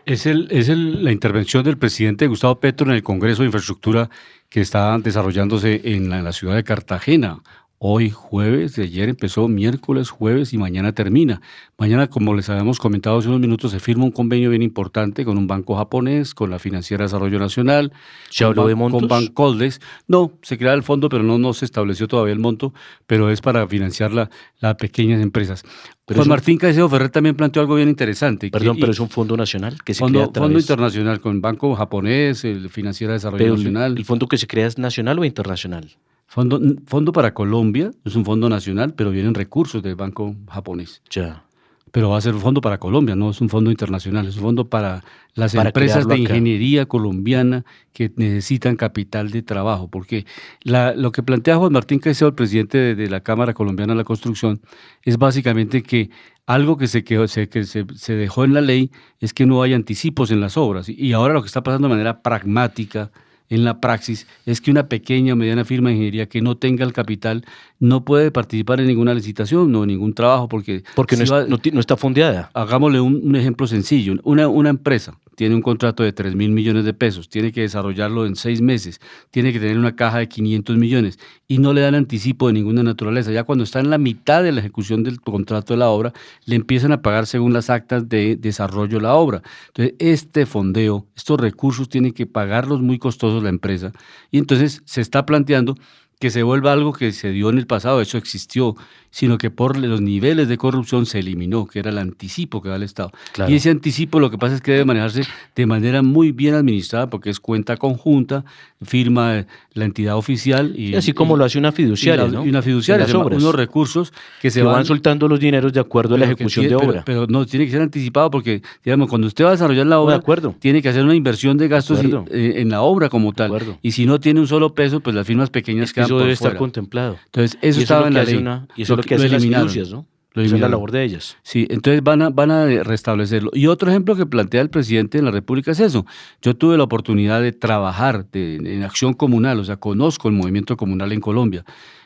Es la intervención del presidente Gustavo Petro en el Congreso de Infraestructura que está desarrollándose en la ciudad de Cartagena. Hoy jueves, de ayer empezó miércoles, jueves y mañana termina. Mañana, como les habíamos comentado hace unos minutos, se firma un convenio bien importante con un banco japonés, con la Financiera de Desarrollo Nacional. ¿Se habló de montos? Con Bancoldes. No, se crea el fondo, pero no se estableció todavía el monto, pero es para financiar las pequeñas empresas. Pero Juan Martín Caicedo Ferrer también planteó algo bien interesante. Perdón, pero es un fondo nacional que se crea a través... Fondo internacional, con banco japonés, Financiera de Desarrollo Nacional. ¿El fondo que se crea es nacional o internacional? Fondo para Colombia, es un fondo nacional, pero vienen recursos del banco japonés. Ya. Pero va a ser un fondo para Colombia, no es un fondo internacional, es un fondo para las empresas de ingeniería colombiana que necesitan capital de trabajo. Porque lo que plantea Juan Martín Caicedo, el presidente de la Cámara Colombiana de la Construcción, es básicamente que algo que se dejó en la ley es que no hay anticipos en las obras. Y ahora lo que está pasando de manera pragmática en la praxis es que una pequeña o mediana firma de ingeniería que no tenga el capital no puede participar en ninguna licitación o en ningún trabajo porque no está fondeada. Hagámosle un ejemplo sencillo. Una empresa tiene un contrato de 3.000 millones de pesos, tiene que desarrollarlo en 6 meses, tiene que tener una caja de 500 millones y no le dan anticipo de ninguna naturaleza. Ya cuando está en la mitad de la ejecución del contrato de la obra, le empiezan a pagar según las actas de desarrollo de la obra. Entonces, este fondeo, estos recursos tienen que pagarlos muy costosos la empresa y entonces se está planteando que se vuelva algo que se dio en el pasado, eso existió, sino que por los niveles de corrupción se eliminó, que era el anticipo que da el Estado. Claro. Y ese anticipo lo que pasa es que debe manejarse de manera muy bien administrada, porque es cuenta conjunta, firma la entidad oficial. Y así como lo hace una fiduciaria, ¿no? Y una fiduciaria, unos recursos que se van soltando los dineros de acuerdo a la ejecución de obra. Pero no, tiene que ser anticipado porque, digamos, cuando usted va a desarrollar la obra, tiene que hacer una inversión de gastos en la obra como tal. Y si no tiene un solo peso, pues las firmas pequeñas quedan eso por debe fuera. estar contemplado. Entonces, eso estaba en la ley. Y eso es lo que hacen las fiducias, ¿no? Esa es la labor de ellas. Sí, entonces van a restablecerlo. Y otro ejemplo que plantea el presidente de la República es eso. Yo tuve la oportunidad de trabajar en acción comunal, o sea, conozco el movimiento comunal en Colombia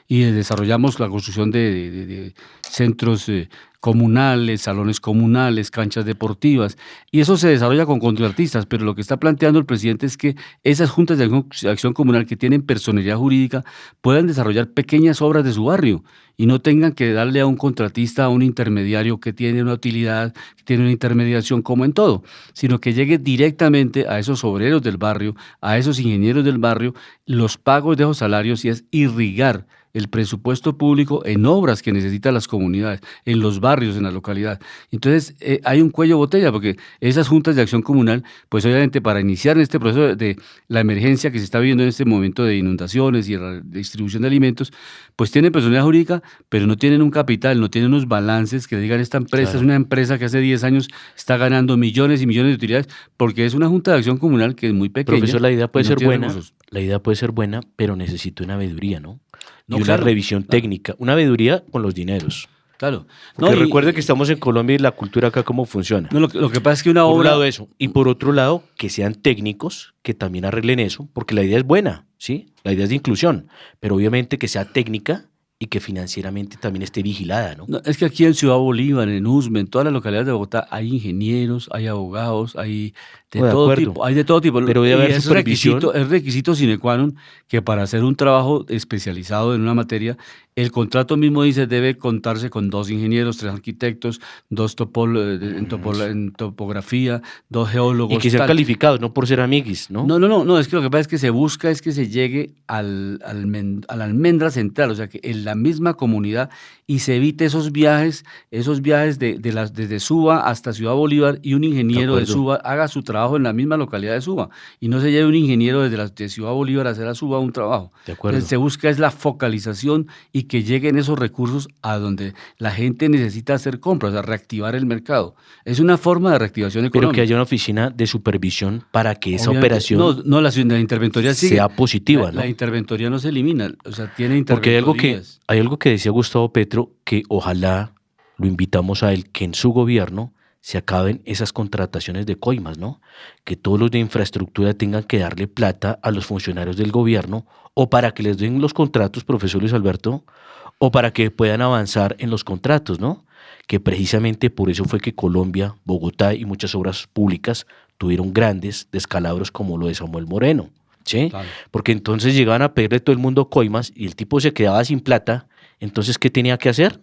y desarrollamos la construcción de centros comunales, salones comunales, canchas deportivas, y eso se desarrolla con contratistas, pero lo que está planteando el presidente es que esas juntas de acción comunal que tienen personalidad jurídica puedan desarrollar pequeñas obras de su barrio y no tengan que darle a un contratista, a un intermediario que tiene una utilidad, que tiene una intermediación como en todo, sino que llegue directamente a esos obreros del barrio, a esos ingenieros del barrio, los pagos de esos salarios y es irrigar el presupuesto público en obras que necesitan las comunidades, en los barrios, en la localidad. Entonces, hay un cuello de botella, porque esas juntas de acción comunal, pues obviamente para iniciar en este proceso de la emergencia que se está viviendo en este momento de inundaciones y de distribución de alimentos, pues tienen personalidad jurídica, pero no tienen un capital, no tienen unos balances que digan esta empresa es una empresa que hace 10 años está ganando millones y millones de utilidades, porque es una junta de acción comunal que es muy pequeña. Profesor, la idea puede y no ser tiene buena, recursos. la idea puede ser buena, pero necesita una veeduría, ¿no? Y No, una claro, revisión claro. técnica, una veeduría con los dineros. Claro. Porque No, y- recuerde que estamos en Colombia y la cultura acá cómo funciona. No, lo que pasa es que una Por un obra... lado eso, y por otro lado, que sean técnicos que también arreglen eso, porque la idea es buena, ¿sí? La idea es de inclusión, pero obviamente que sea técnica y que financieramente también esté vigilada, ¿no? No, es que aquí en Ciudad Bolívar, en Usme, en todas las localidades de Bogotá, hay ingenieros, hay abogados, hay de No, de todo acuerdo. tipo, hay de todo tipo. Pero debe Y haber es supervisión. requisito sine qua non que para hacer un trabajo especializado en una materia, el contrato mismo dice debe contarse con 2 ingenieros, 3 arquitectos, 2 en topografía, 2 geólogos. Y que sean tal. calificados, no por ser amiguis, ¿no? No, es que lo que pasa es que se busca es que se llegue a la almendra central, o sea, que en la misma comunidad y se evite esos viajes desde Suba hasta Ciudad Bolívar y un ingeniero de acuerdo. Suba haga su trabajo en la misma localidad de Suba y no se lleve un ingeniero de Ciudad Bolívar a hacer a Suba un trabajo. De acuerdo. Entonces, se busca es la focalización y que lleguen esos recursos a donde la gente necesita hacer compras, a reactivar el mercado. Es una forma de reactivación Pero económica. que haya una oficina de supervisión para que esa Obviamente, operación la interventoría sigue. sea positiva, La ¿no? interventoría no se elimina, o sea, tiene Porque interventorías. hay algo que decía Gustavo Petro, que ojalá lo invitamos a él, que en su gobierno se acaben esas contrataciones de coimas, ¿no? Que todos los de infraestructura tengan que darle plata a los funcionarios del gobierno o para que les den los contratos, profesor Luis Alberto, o para que puedan avanzar en los contratos, ¿no? Que precisamente por eso fue que Colombia, Bogotá y muchas obras públicas tuvieron grandes descalabros como lo de Samuel Moreno, ¿sí? Claro. Porque entonces llegaban a pedirle a todo el mundo coimas y el tipo se quedaba sin plata, entonces ¿qué tenía que hacer?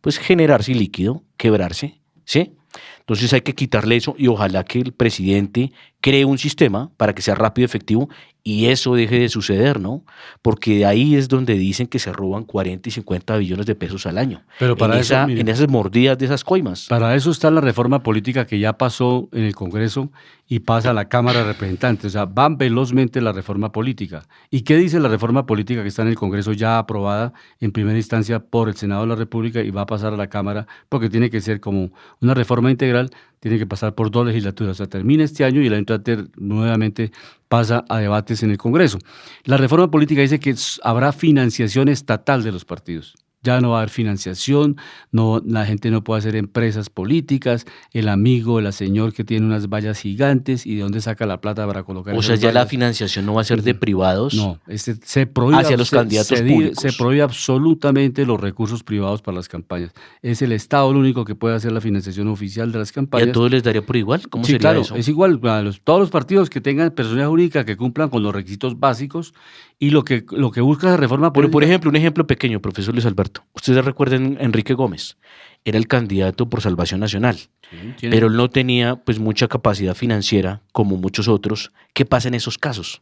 Pues generarse líquido, quebrarse, ¿sí? Entonces hay que quitarle eso y ojalá que el presidente cree un sistema para que sea rápido y efectivo y eso deje de suceder, ¿no? Porque ahí es donde dicen que se roban 40 y 50 billones de pesos al año. Pero para en, eso, mire, en esas mordidas de esas coimas. Para eso está la reforma política que ya pasó en el Congreso y pasa a la Cámara de Representantes. O sea, van velozmente la reforma política. ¿Y qué dice la reforma política que está en el Congreso ya aprobada en primera instancia por el Senado de la República y va a pasar a la Cámara? Porque tiene que ser como una reforma integral, tiene que pasar por 2 legislaturas. O sea, termina este año y el año entrante nuevamente pasa a debates en el Congreso. La reforma política dice que habrá financiación estatal de los partidos. Ya no va a haber financiación, no, la gente no puede hacer empresas políticas, el amigo, el señor que tiene unas vallas gigantes y de dónde saca la plata para colocar O sea, esas ya la vallas. financiación no va a ser de privados. No, se prohíbe, Hacia los candidatos públicos. se prohíbe absolutamente los recursos privados para las campañas. Es el Estado el único que puede hacer la financiación oficial de las ¿Y campañas. a todos les daría por igual? ¿Cómo Sí, sería claro, eso? es igual a todos los partidos que tengan personalidad jurídica que cumplan con los requisitos básicos y lo que busca la reforma Pero, política. por ejemplo, un ejemplo pequeño, profesor Luis Alberto. Ustedes recuerdan Enrique Gómez. Era el candidato por Salvación Nacional. Sí, tiene- Pero él no tenía pues mucha capacidad financiera como muchos otros. ¿Qué pasa en esos casos?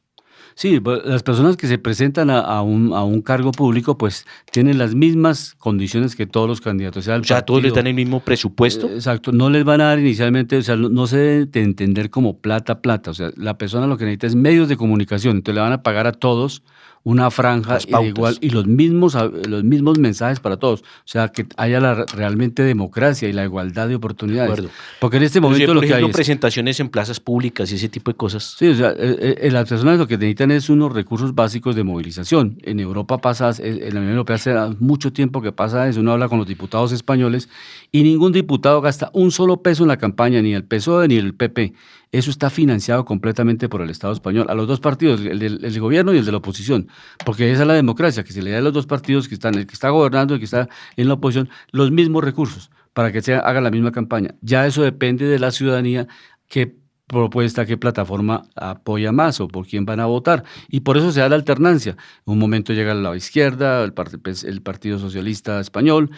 Sí, las personas que se presentan a un cargo público pues tienen las mismas condiciones que todos los candidatos. O sea, todos les dan el mismo presupuesto. Exacto, no les van a dar inicialmente, o sea, no se debe de entender como plata, o sea, la persona lo que necesita es medios de comunicación, entonces le van a pagar a todos una franja Las pautas. igual y los mismos mensajes para todos, o sea, que haya realmente democracia y la igualdad de oportunidades. acuerdo. Porque en este Pero si, momento por lo que hay ejemplo, es... presentaciones en plazas públicas y ese tipo de cosas. Sí, o sea, las personas lo que necesitan es unos recursos básicos de movilización. En Europa pasa, en la Unión Europea hace mucho tiempo que pasa eso. Uno habla con los diputados españoles y ningún diputado gasta un solo peso en la campaña, ni el PSOE ni el PP. Eso está financiado completamente por el Estado español, a los dos partidos, el del gobierno y el de la oposición, porque esa es la democracia, que se le da a los dos partidos que están, el que está gobernando y el que está en la oposición, los mismos recursos para que se haga la misma campaña. Ya eso depende de la ciudadanía que propuesta, qué plataforma apoya más o por quién van a votar. Y por eso se da la alternancia. En un momento llega la izquierda, el Partido Socialista Español,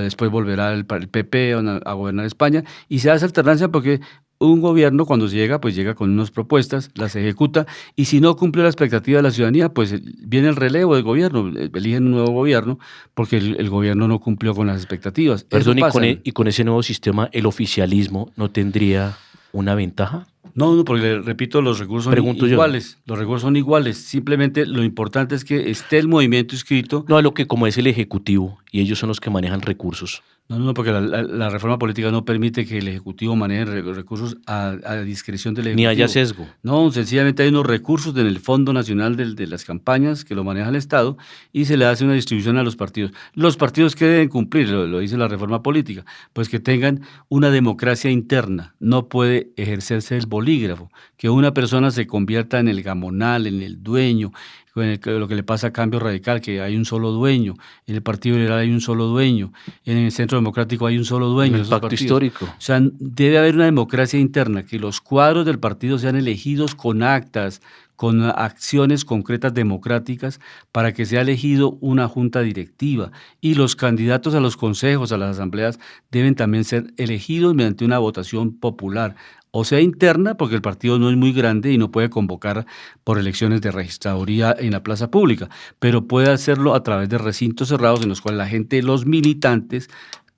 después volverá el PP a gobernar España, y se da esa alternancia porque un gobierno cuando llega, pues llega con unas propuestas, las ejecuta, y si no cumple la expectativa de la ciudadanía, pues viene el relevo del gobierno, eligen un nuevo gobierno porque el gobierno no cumplió con las expectativas. Perdón, Eso pasa. y con ese nuevo sistema, ¿el oficialismo no tendría una ventaja? No, porque repito, los recursos son Pregunto yo. iguales. Los recursos son iguales. Simplemente lo importante es que esté el movimiento inscrito. No, a lo que como es el Ejecutivo y ellos son los que manejan recursos. No, porque la reforma política no permite que el Ejecutivo maneje recursos a discreción del Ejecutivo. Ni haya sesgo. No, sencillamente hay unos recursos en el Fondo Nacional de las Campañas que lo maneja el Estado y se le hace una distribución a los partidos. Los partidos que deben cumplir, lo dice la reforma política, pues que tengan una democracia interna. No puede ejercerse el bolígrafo, que una persona se convierta en el gamonal, en el dueño, lo que le pasa a Cambio Radical, que hay un solo dueño, en el Partido Liberal hay un solo dueño, en el Centro Democrático hay un solo dueño. El pacto histórico. O sea, debe haber una democracia interna, que los cuadros del partido sean elegidos con actas, con acciones concretas democráticas para que sea elegido una junta directiva, y los candidatos a los consejos, a las asambleas, deben también ser elegidos mediante una votación popular, o sea interna, porque el partido no es muy grande y no puede convocar por elecciones de registraduría en la plaza pública, pero puede hacerlo a través de recintos cerrados en los cuales la gente, los militantes,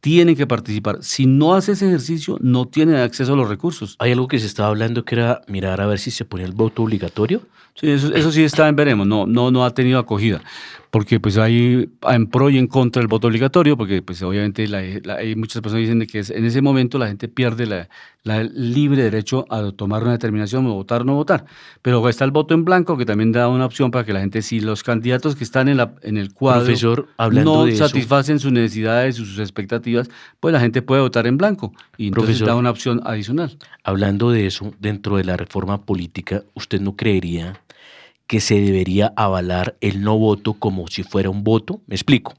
tienen que participar. Si no hace ese ejercicio, no tiene acceso a los recursos. Hay algo que se estaba hablando que era mirar a ver si se ponía el voto obligatorio. Sí, eso sí está en veremos, no ha tenido acogida, porque pues hay en pro y en contra del voto obligatorio, porque pues obviamente hay muchas personas que dicen de que en ese momento la gente pierde la libre derecho a tomar una determinación, o votar o no votar, pero está el voto en blanco, que también da una opción para que la gente, si los candidatos que están en el cuadro, Profesor, hablando no de eso, satisfacen sus necesidades y sus expectativas, pues la gente puede votar en blanco, y entonces Profesor, da una opción adicional. hablando de eso, dentro de la reforma política, ¿usted no creería que se debería avalar el no voto como si fuera un voto? Me explico.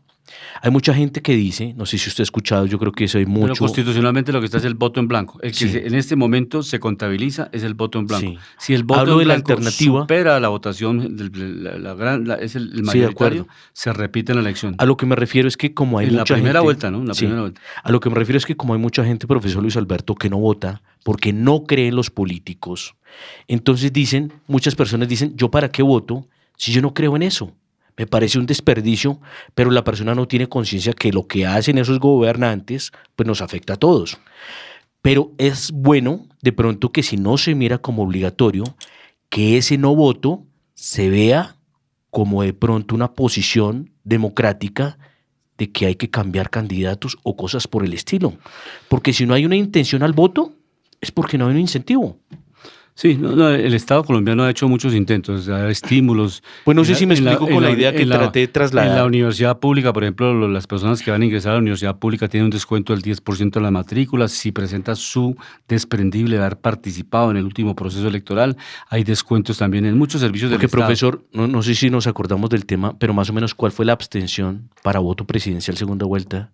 Hay mucha gente que dice, no sé si usted ha escuchado, yo creo que eso hay Pero mucho. constitucionalmente lo que está es el voto en blanco. El que Sí. en este momento se contabiliza es el voto en blanco. Sí. Si el voto Hablo en de la blanco alternativa. supera la votación, es el Sí, de mayoritario, acuerdo. se repite en la elección. A lo que me refiero es que como hay En la mucha primera gente, vuelta, ¿no? En la Sí. primera vuelta. A lo que me refiero es que como hay mucha gente, profesor Luis Alberto, que no vota porque no cree en los políticos, entonces dicen, muchas personas dicen, ¿yo para qué voto si yo no creo en eso? Me parece un desperdicio, pero la persona no tiene conciencia que lo que hacen esos gobernantes pues nos afecta a todos. Pero es bueno de pronto que si no se mira como obligatorio, que ese no voto se vea como de pronto una posición democrática de que hay que cambiar candidatos o cosas por el estilo. Porque si no hay una intención al voto, es porque no hay un incentivo. Sí, el Estado colombiano ha hecho muchos intentos, o sea, estímulos. Pues no sé si me En la- explico en con la la- idea que en la- traté de trasladar. En la universidad pública, por ejemplo, las personas que van a ingresar a la universidad pública tienen un descuento del 10% en las matrículas. Si presenta su desprendible de haber participado en el último proceso electoral, hay descuentos también en muchos servicios del Porque, Estado. profesor, no sé si nos acordamos del tema, pero más o menos, ¿cuál fue la abstención para voto presidencial segunda vuelta?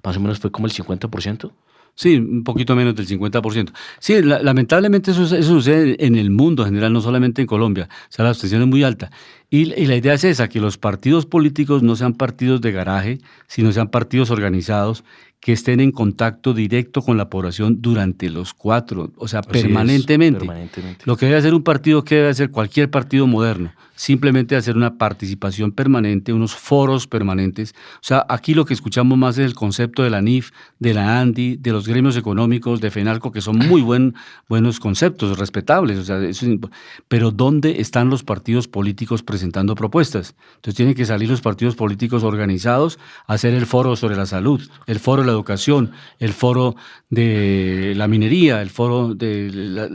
Más o menos fue como el 50%. Sí, un poquito menos del 50%. Sí, lamentablemente eso sucede en el mundo en general, no solamente en Colombia. O sea, la abstención es muy alta. Y la idea es esa, que los partidos políticos no sean partidos de garaje, sino sean partidos organizados que estén en contacto directo con la población durante los 4, o sea, Así es, permanentemente. permanentemente. Lo que debe hacer un partido, que debe hacer cualquier partido moderno, simplemente hacer una participación permanente, unos foros permanentes. O sea, aquí lo que escuchamos más es el concepto de la NIF, de la ANDI, de los gremios económicos, de FENALCO, que son muy buenos conceptos, respetables. O sea, pero ¿dónde están los partidos políticos presentando propuestas? Entonces tienen que salir los partidos políticos organizados a hacer el foro sobre la salud, el foro de la educación, el foro de la minería, el foro de la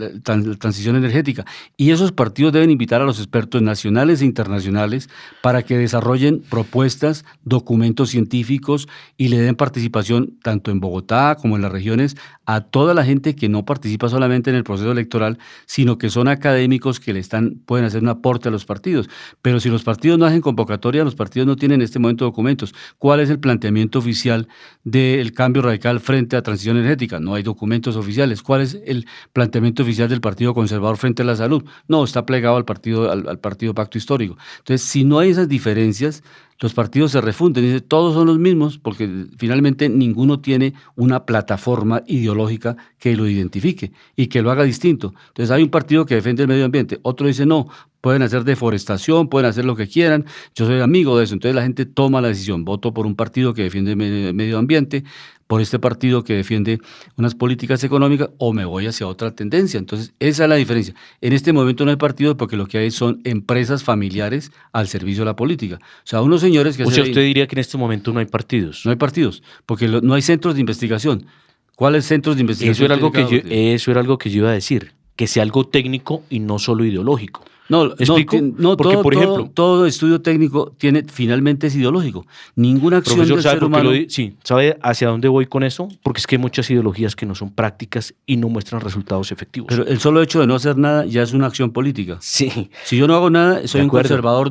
transición energética. Y esos partidos deben invitar a los expertos nacionales e internacionales para que desarrollen propuestas, documentos científicos y le den participación tanto en Bogotá como en las regiones a toda la gente que no participa solamente en el proceso electoral, sino que son académicos que pueden hacer un aporte a los partidos. Pero si los partidos no hacen convocatoria, los partidos no tienen en este momento documentos. ¿Cuál es el planteamiento oficial del el cambio radical frente a transición energética? No hay documentos oficiales. ¿Cuál es el planteamiento oficial del Partido Conservador frente a la salud? No, está plegado al partido Pacto Histórico. Entonces, si no hay esas diferencias, los partidos se refunden y dicen, todos son los mismos, porque finalmente ninguno tiene una plataforma ideológica que lo identifique y que lo haga distinto. Entonces hay un partido que defiende el medio ambiente, otro dice no, pueden hacer deforestación, pueden hacer lo que quieran, yo soy amigo de eso. Entonces la gente toma la decisión, voto por un partido que defiende el medio ambiente, por este partido que defiende unas políticas económicas, o me voy hacia otra tendencia. Entonces esa es la diferencia. En este momento no hay partidos porque lo que hay son empresas familiares al servicio de la política. O sea, unos señores que... O sea, usted diría que en este momento no hay partidos. No hay partidos, porque no hay centros de investigación. ¿Cuáles centros de investigación? Eso era algo que yo iba a decir, que sea algo técnico y no solo ideológico. No, ¿explico? No, porque, por ejemplo, todo estudio técnico finalmente es ideológico. Ninguna acción profesor, del ¿sabe ser por qué humano... sí, ¿sabe hacia dónde voy con eso? Porque es que hay muchas ideologías que no son prácticas y no muestran resultados efectivos. Pero el solo hecho de no hacer nada ya es una acción política. Sí. Si yo no hago nada, soy un acuerdo. conservador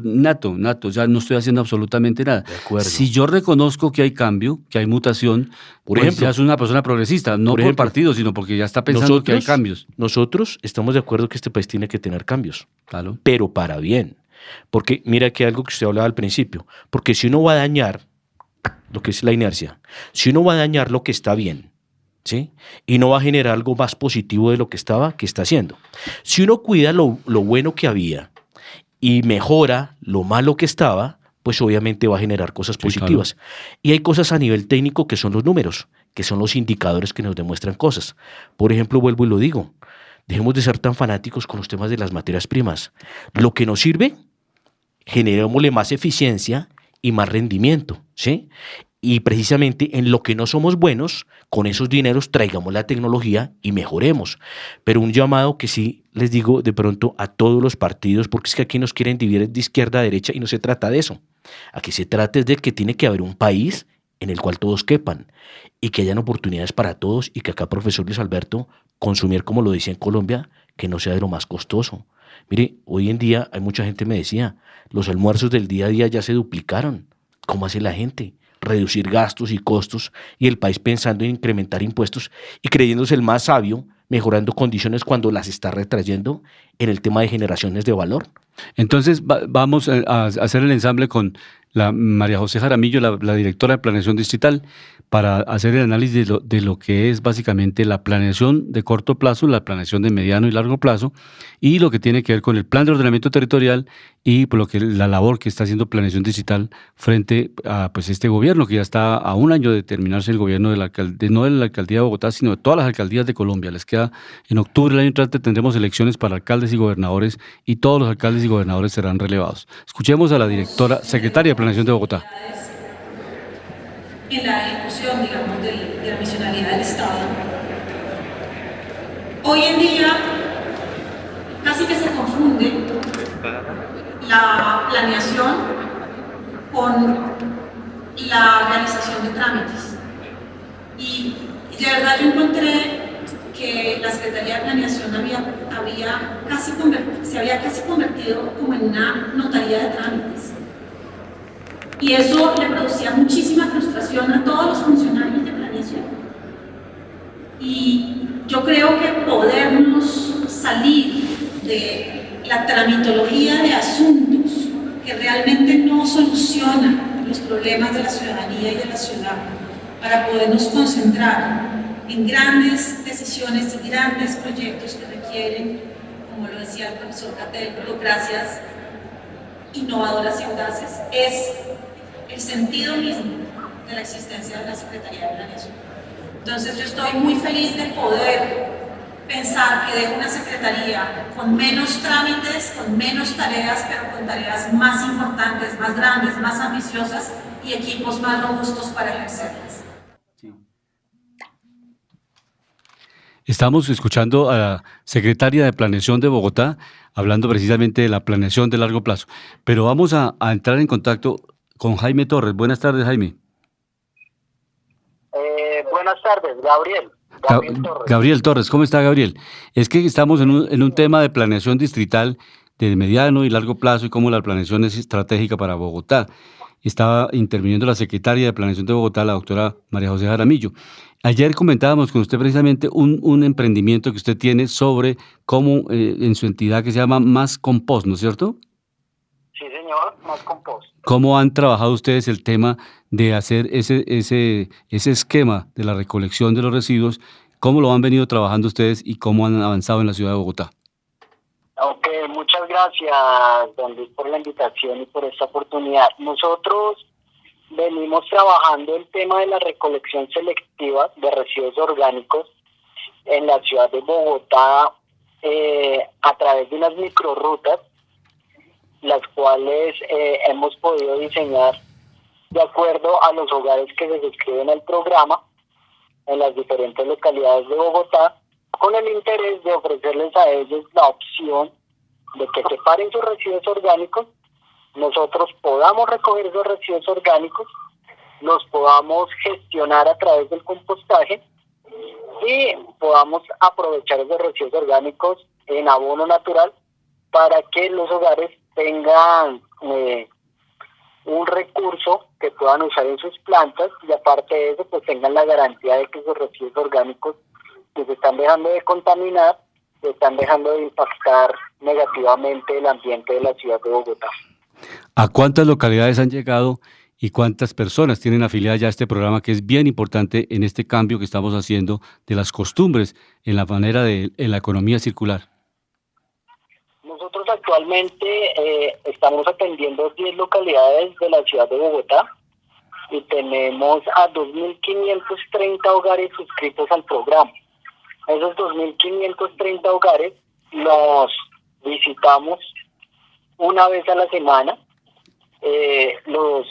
nato. O sea, no estoy haciendo absolutamente nada. De acuerdo. Si yo reconozco que hay cambio, que hay mutación, por pues ejemplo, ya soy una persona progresista, no por partido, sino porque ya está pensando que hay cambios. Nosotros estamos de acuerdo que este país tiene que tener cambios. Claro. Pero para bien. Porque mira que algo que usted hablaba al principio, porque si uno va a dañar lo que es la inercia, si uno va a dañar lo que está bien, ¿sí? Y no va a generar algo más positivo de lo que está haciendo. Si uno cuida lo bueno que había y mejora lo malo que estaba, pues obviamente va a generar cosas positivas. Claro. Y hay cosas a nivel técnico que son los números, que son los indicadores que nos demuestran cosas. Por ejemplo, vuelvo y lo digo, dejemos de ser tan fanáticos con los temas de las materias primas. Lo que nos sirve, generémosle más eficiencia y más rendimiento, ¿sí? Y precisamente en lo que no somos buenos, con esos dineros traigamos la tecnología y mejoremos. Pero un llamado que sí les digo de pronto a todos los partidos, porque es que aquí nos quieren dividir de izquierda a derecha y no se trata de eso. Aquí se trata de que tiene que haber un país en el cual todos quepan y que hayan oportunidades para todos y que acá, profesor Luis Alberto, consumir, como lo decía en Colombia, que no sea de lo más costoso. Mire, hoy en día hay mucha gente me decía, los almuerzos del día a día ya se duplicaron. ¿Cómo hace la gente? Reducir gastos y costos y el país pensando en incrementar impuestos y creyéndose el más sabio, mejorando condiciones cuando las está retrayendo en el tema de generaciones de valor. Entonces vamos a hacer el ensamble con la María José Jaramillo, la directora de Planeación Distrital, para hacer el análisis de lo que es básicamente la planeación de corto plazo, la planeación de mediano y largo plazo, y lo que tiene que ver con el plan de ordenamiento territorial y por lo que la labor que está haciendo Planeación Distrital frente a pues este gobierno, que ya está a un año de terminarse el gobierno no de la alcaldía de Bogotá, sino de todas las alcaldías de Colombia. Les queda en octubre del año entrante, tendremos elecciones para alcaldes y gobernadores y todos los alcaldes y gobernadores serán relevados. Escuchemos a la directora, secretaria de Planeación de Bogotá. En la ejecución, digamos, de la misionalidad del Estado. Hoy en día casi que se confunde la planeación con la realización de trámites. Y de verdad yo encontré que la Secretaría de Planeación se había casi convertido como en una notaría de trámites. Y eso le producía muchísima frustración a todos los funcionarios de planeación. Y yo creo que podernos salir de la tramitología de asuntos que realmente no solucionan los problemas de la ciudadanía y de la ciudad, para podernos concentrar en grandes decisiones y grandes proyectos que requieren, como lo decía el profesor Catel, burocracias innovadoras y audaces, es el sentido mismo de la existencia de la Secretaría de Planeación. Entonces yo estoy muy feliz de poder pensar que dejo una secretaría con menos trámites, con menos tareas, pero con tareas más importantes, más grandes, más ambiciosas y equipos más robustos para ejercerlas. Estamos escuchando a la secretaria de Planeación de Bogotá hablando precisamente de la planeación de largo plazo. Pero vamos a entrar en contacto con Jaime Torres. Buenas tardes, Jaime. Buenas tardes, Gabriel. Gabriel Torres, ¿cómo está, Gabriel? Es que estamos en un tema de planeación distrital de mediano y largo plazo y cómo la planeación es estratégica para Bogotá. estaba interviniendo la secretaria de Planeación de Bogotá, la doctora María José Jaramillo. Ayer comentábamos con usted precisamente un emprendimiento que usted tiene sobre cómo en su entidad que se llama Más Compost, ¿no es cierto? Sí, señor, Más Compost. ¿Cómo han trabajado ustedes el tema de hacer ese esquema de la recolección de los residuos? ¿Cómo lo han venido trabajando ustedes y cómo han avanzado en la ciudad de Bogotá? Ok, muchas gracias, don Luis, por la invitación y por esta oportunidad. Nosotros venimos trabajando el tema de la recolección selectiva de residuos orgánicos en la ciudad de Bogotá a través de unas microrrutas, las cuales hemos podido diseñar de acuerdo a los hogares que se suscriben al programa en las diferentes localidades de Bogotá, con el interés de ofrecerles a ellos la opción de que separen sus residuos orgánicos, nosotros podamos recoger esos residuos orgánicos, los podamos gestionar a través del compostaje y podamos aprovechar esos residuos orgánicos en abono natural para que los hogares tengan un recurso que puedan usar en sus plantas y aparte de eso pues tengan la garantía de que esos residuos orgánicos que se están dejando de contaminar, se están dejando de impactar negativamente el ambiente de la ciudad de Bogotá. ¿A cuántas localidades han llegado y cuántas personas tienen afiliadas ya a este programa que es bien importante en este cambio que estamos haciendo de las costumbres en la manera en la economía circular? Nosotros actualmente estamos atendiendo 10 localidades de la ciudad de Bogotá y tenemos a 2.530 hogares suscritos al programa. Esos 2.530 hogares los visitamos una vez a la semana, los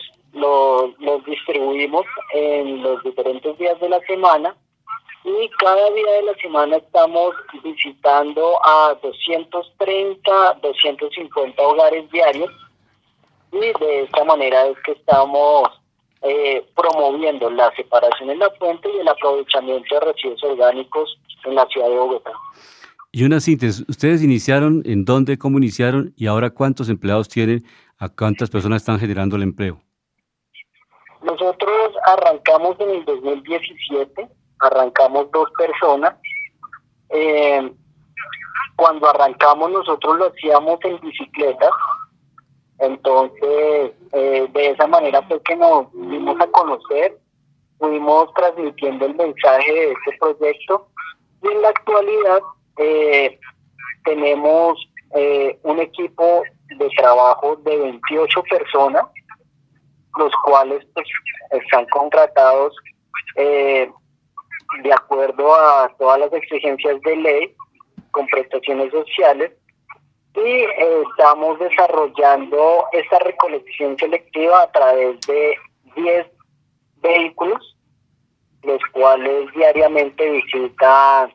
distribuimos en los diferentes días de la semana y cada día de la semana estamos visitando a 230, 250 hogares diarios y de esta manera es que estamos promoviendo la separación en la fuente y el aprovechamiento de residuos orgánicos en la ciudad de Bogotá. Y una síntesis, ¿ustedes iniciaron en dónde, cómo iniciaron y ahora cuántos empleados tienen, a cuántas personas están generando el empleo? Nosotros arrancamos en el 2017, arrancamos 2 personas. Cuando arrancamos nosotros lo hacíamos en bicicletas, entonces de esa manera fue que nos dimos a conocer, fuimos transmitiendo el mensaje de este proyecto y en la actualidad tenemos un equipo de trabajo de 28 personas, los cuales pues, están contratados de acuerdo a todas las exigencias de ley, con prestaciones sociales, y estamos desarrollando esta recolección selectiva a través de 10 vehículos, los cuales diariamente visitan,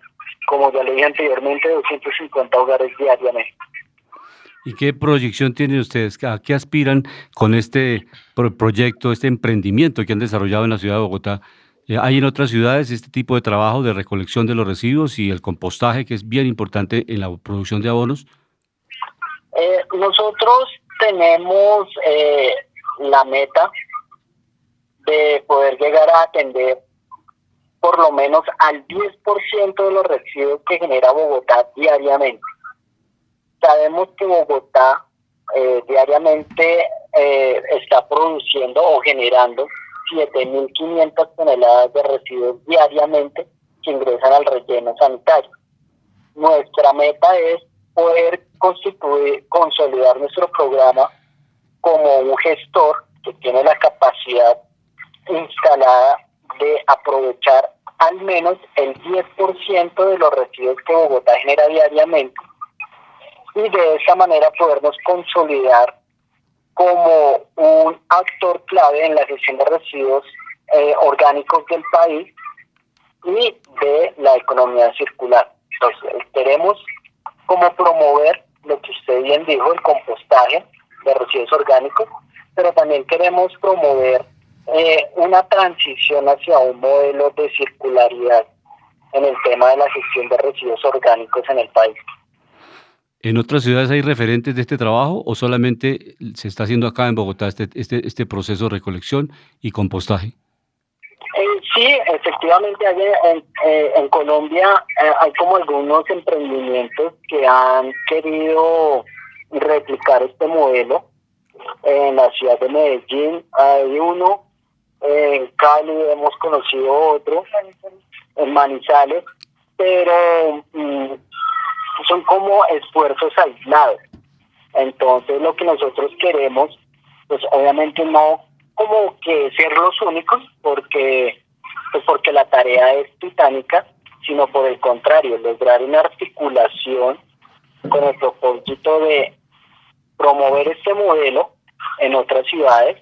como ya le dije anteriormente, 250 hogares diariamente. ¿Y qué proyección tienen ustedes? ¿A qué aspiran con este proyecto, este emprendimiento que han desarrollado en la ciudad de Bogotá? ¿Hay en otras ciudades este tipo de trabajo de recolección de los residuos y el compostaje, que es bien importante en la producción de abonos? Nosotros tenemos la meta de poder llegar a atender por lo menos al 10% de los residuos que genera Bogotá diariamente. Sabemos que Bogotá diariamente está produciendo o generando 7.500 toneladas de residuos diariamente que ingresan al relleno sanitario. Nuestra meta es poder consolidar nuestro programa como un gestor que tiene la capacidad instalada de aprovechar al menos el 10% de los residuos que Bogotá genera diariamente y de esa manera podernos consolidar como un actor clave en la gestión de residuos orgánicos del país y de la economía circular. Entonces, queremos como promover lo que usted bien dijo, el compostaje de residuos orgánicos, pero también queremos promover una transición hacia un modelo de circularidad en el tema de la gestión de residuos orgánicos en el país. ¿En otras ciudades hay referentes de este trabajo o solamente se está haciendo acá en Bogotá este proceso de recolección y compostaje? Sí, efectivamente en Colombia hay como algunos emprendimientos que han querido replicar este modelo. En la ciudad de Medellín hay uno, en Cali hemos conocido otro, en Manizales, pero son como esfuerzos aislados. Entonces lo que nosotros queremos, pues obviamente no como que ser los únicos, porque la tarea es titánica, sino por el contrario, lograr una articulación con el propósito de promover este modelo en otras ciudades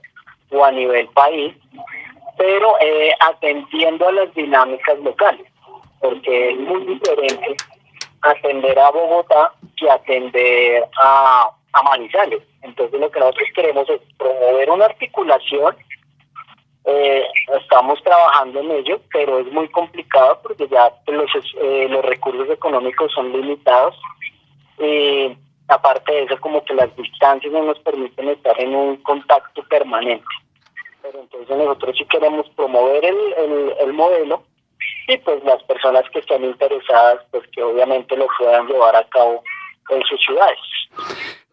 o a nivel país, pero atendiendo a las dinámicas locales, porque es muy diferente atender a Bogotá que atender a Manizales. Entonces lo que nosotros queremos es promover una articulación. Estamos trabajando en ello, pero es muy complicado porque ya los recursos económicos son limitados. Aparte de eso, como que las distancias no nos permiten estar en un contacto permanente. Pero entonces nosotros sí queremos promover el modelo, y pues las personas que están interesadas, pues que obviamente lo puedan llevar a cabo en sus ciudades.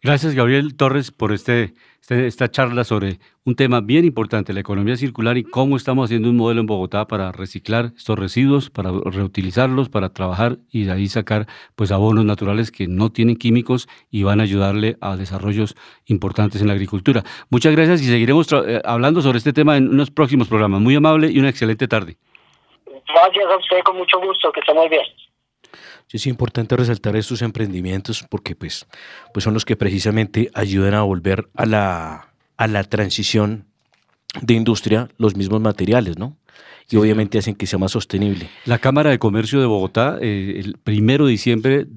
Gracias, Gabriel Torres, por esta charla sobre un tema bien importante, la economía circular y cómo estamos haciendo un modelo en Bogotá para reciclar estos residuos, para reutilizarlos, para trabajar y de ahí sacar pues abonos naturales que no tienen químicos y van a ayudarle a desarrollos importantes en la agricultura. Muchas gracias y seguiremos hablando sobre este tema en unos próximos programas. Muy amable y una excelente tarde. Gracias a usted, con mucho gusto, que esté muy bien. Sí, es importante resaltar estos emprendimientos porque pues son los que precisamente ayudan a volver a la transición de industria los mismos materiales, ¿no? Y sí, obviamente hacen que sea más sostenible. La Cámara de Comercio de Bogotá el 1 de diciembre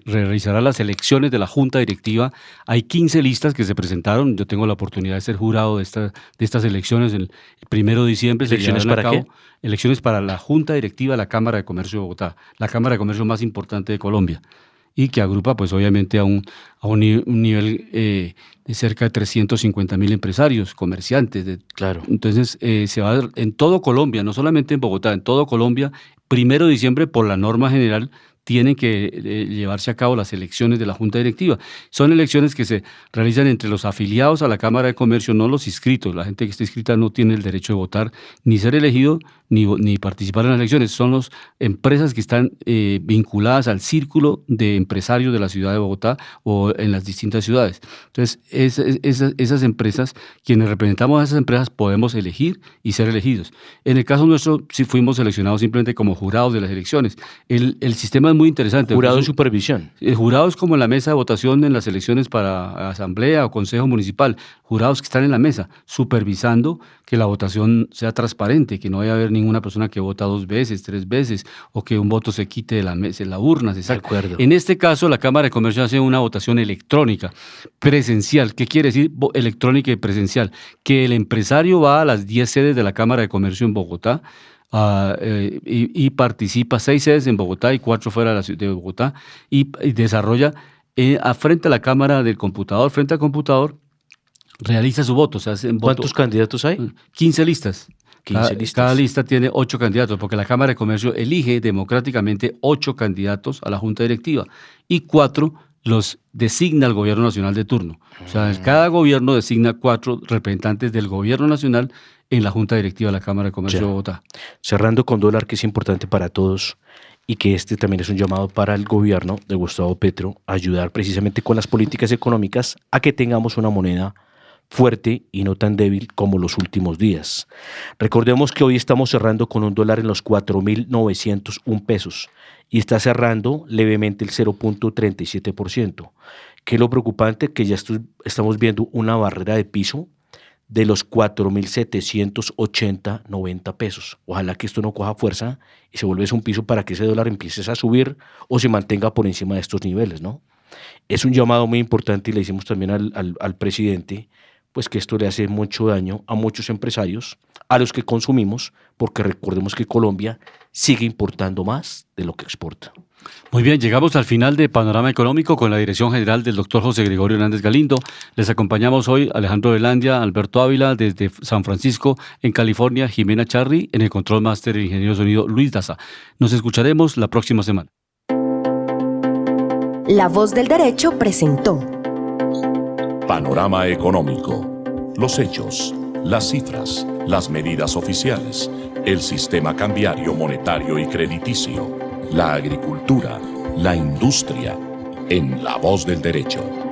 realizará las elecciones de la Junta Directiva. Hay 15 listas que se presentaron. Yo tengo la oportunidad de ser jurado de estas elecciones. El 1 de diciembre se llevarán a cabo elecciones para la Junta Directiva de la Cámara de Comercio de Bogotá, la Cámara de Comercio más importante de Colombia, y que agrupa pues obviamente a un nivel de cerca de 350.000 empresarios, comerciantes. Claro. Entonces se va a dar en todo Colombia, no solamente en Bogotá, en todo Colombia. 1 de diciembre, por la norma general, tienen que llevarse a cabo las elecciones de la Junta Directiva. Son elecciones que se realizan entre los afiliados a la Cámara de Comercio, no los inscritos. La gente que está inscrita no tiene el derecho de votar, ni ser elegido, ni participar en las elecciones. Son las empresas que están vinculadas al círculo de empresarios de la ciudad de Bogotá o en las distintas ciudades. Entonces, esas empresas, quienes representamos a esas empresas, podemos elegir y ser elegidos. En el caso nuestro, sí fuimos seleccionados simplemente como jurados de las elecciones. El sistema es muy interesante. Jurado de supervisión. Jurados como en la mesa de votación en las elecciones para asamblea o consejo municipal. Jurados que están en la mesa, supervisando que la votación sea transparente, que no vaya a haber ninguna persona que vota 2 veces, 3 veces, o que un voto se quite de la mesa, en la urna. De acuerdo. En este caso, la Cámara de Comercio hace una votación electrónica, presencial. ¿Qué quiere decir electrónica y presencial? Que el empresario va a las 10 sedes de la Cámara de Comercio en Bogotá, y participa 6 sedes en Bogotá y 4 fuera de la ciudad de Bogotá, y desarrolla frente a la cámara del computador, frente al computador, realiza su voto. ¿Cuántos candidatos hay? 15 listas. 15 listas. Cada lista tiene 8 candidatos, porque la Cámara de Comercio elige democráticamente 8 candidatos a la Junta Directiva y 4 los designa el Gobierno Nacional de turno. O sea, cada gobierno designa 4 representantes del Gobierno Nacional en la Junta Directiva de la Cámara de Comercio de Bogotá. Cerrando con dólar, que es importante para todos y que este también es un llamado para el gobierno de Gustavo Petro a ayudar precisamente con las políticas económicas a que tengamos una moneda fuerte y no tan débil como los últimos días. Recordemos que hoy estamos cerrando con un dólar en los 4.901 pesos y está cerrando levemente el 0.37%. ¿Qué es lo preocupante? Que ya estamos viendo una barrera de piso de los 4.780-90 pesos. Ojalá que esto no coja fuerza y se vuelva un piso para que ese dólar empiece a subir o se mantenga por encima de estos niveles, ¿no? Es un llamado muy importante y le hicimos también al presidente, pues que esto le hace mucho daño a muchos empresarios, a los que consumimos, porque recordemos que Colombia sigue importando más de lo que exporta. Muy bien, llegamos al final de Panorama Económico con la dirección general del doctor José Gregorio Hernández Galindo. Les acompañamos hoy Alejandro Velandia, Alberto Ávila, desde San Francisco, en California, Jimena Charri, en el Control Master, el ingeniero de sonido Luis Daza. Nos escucharemos la próxima semana. La Voz del Derecho presentó Panorama Económico. Los hechos, las cifras, las medidas oficiales, el sistema cambiario, monetario y crediticio, la agricultura, la industria, en La Voz del Derecho.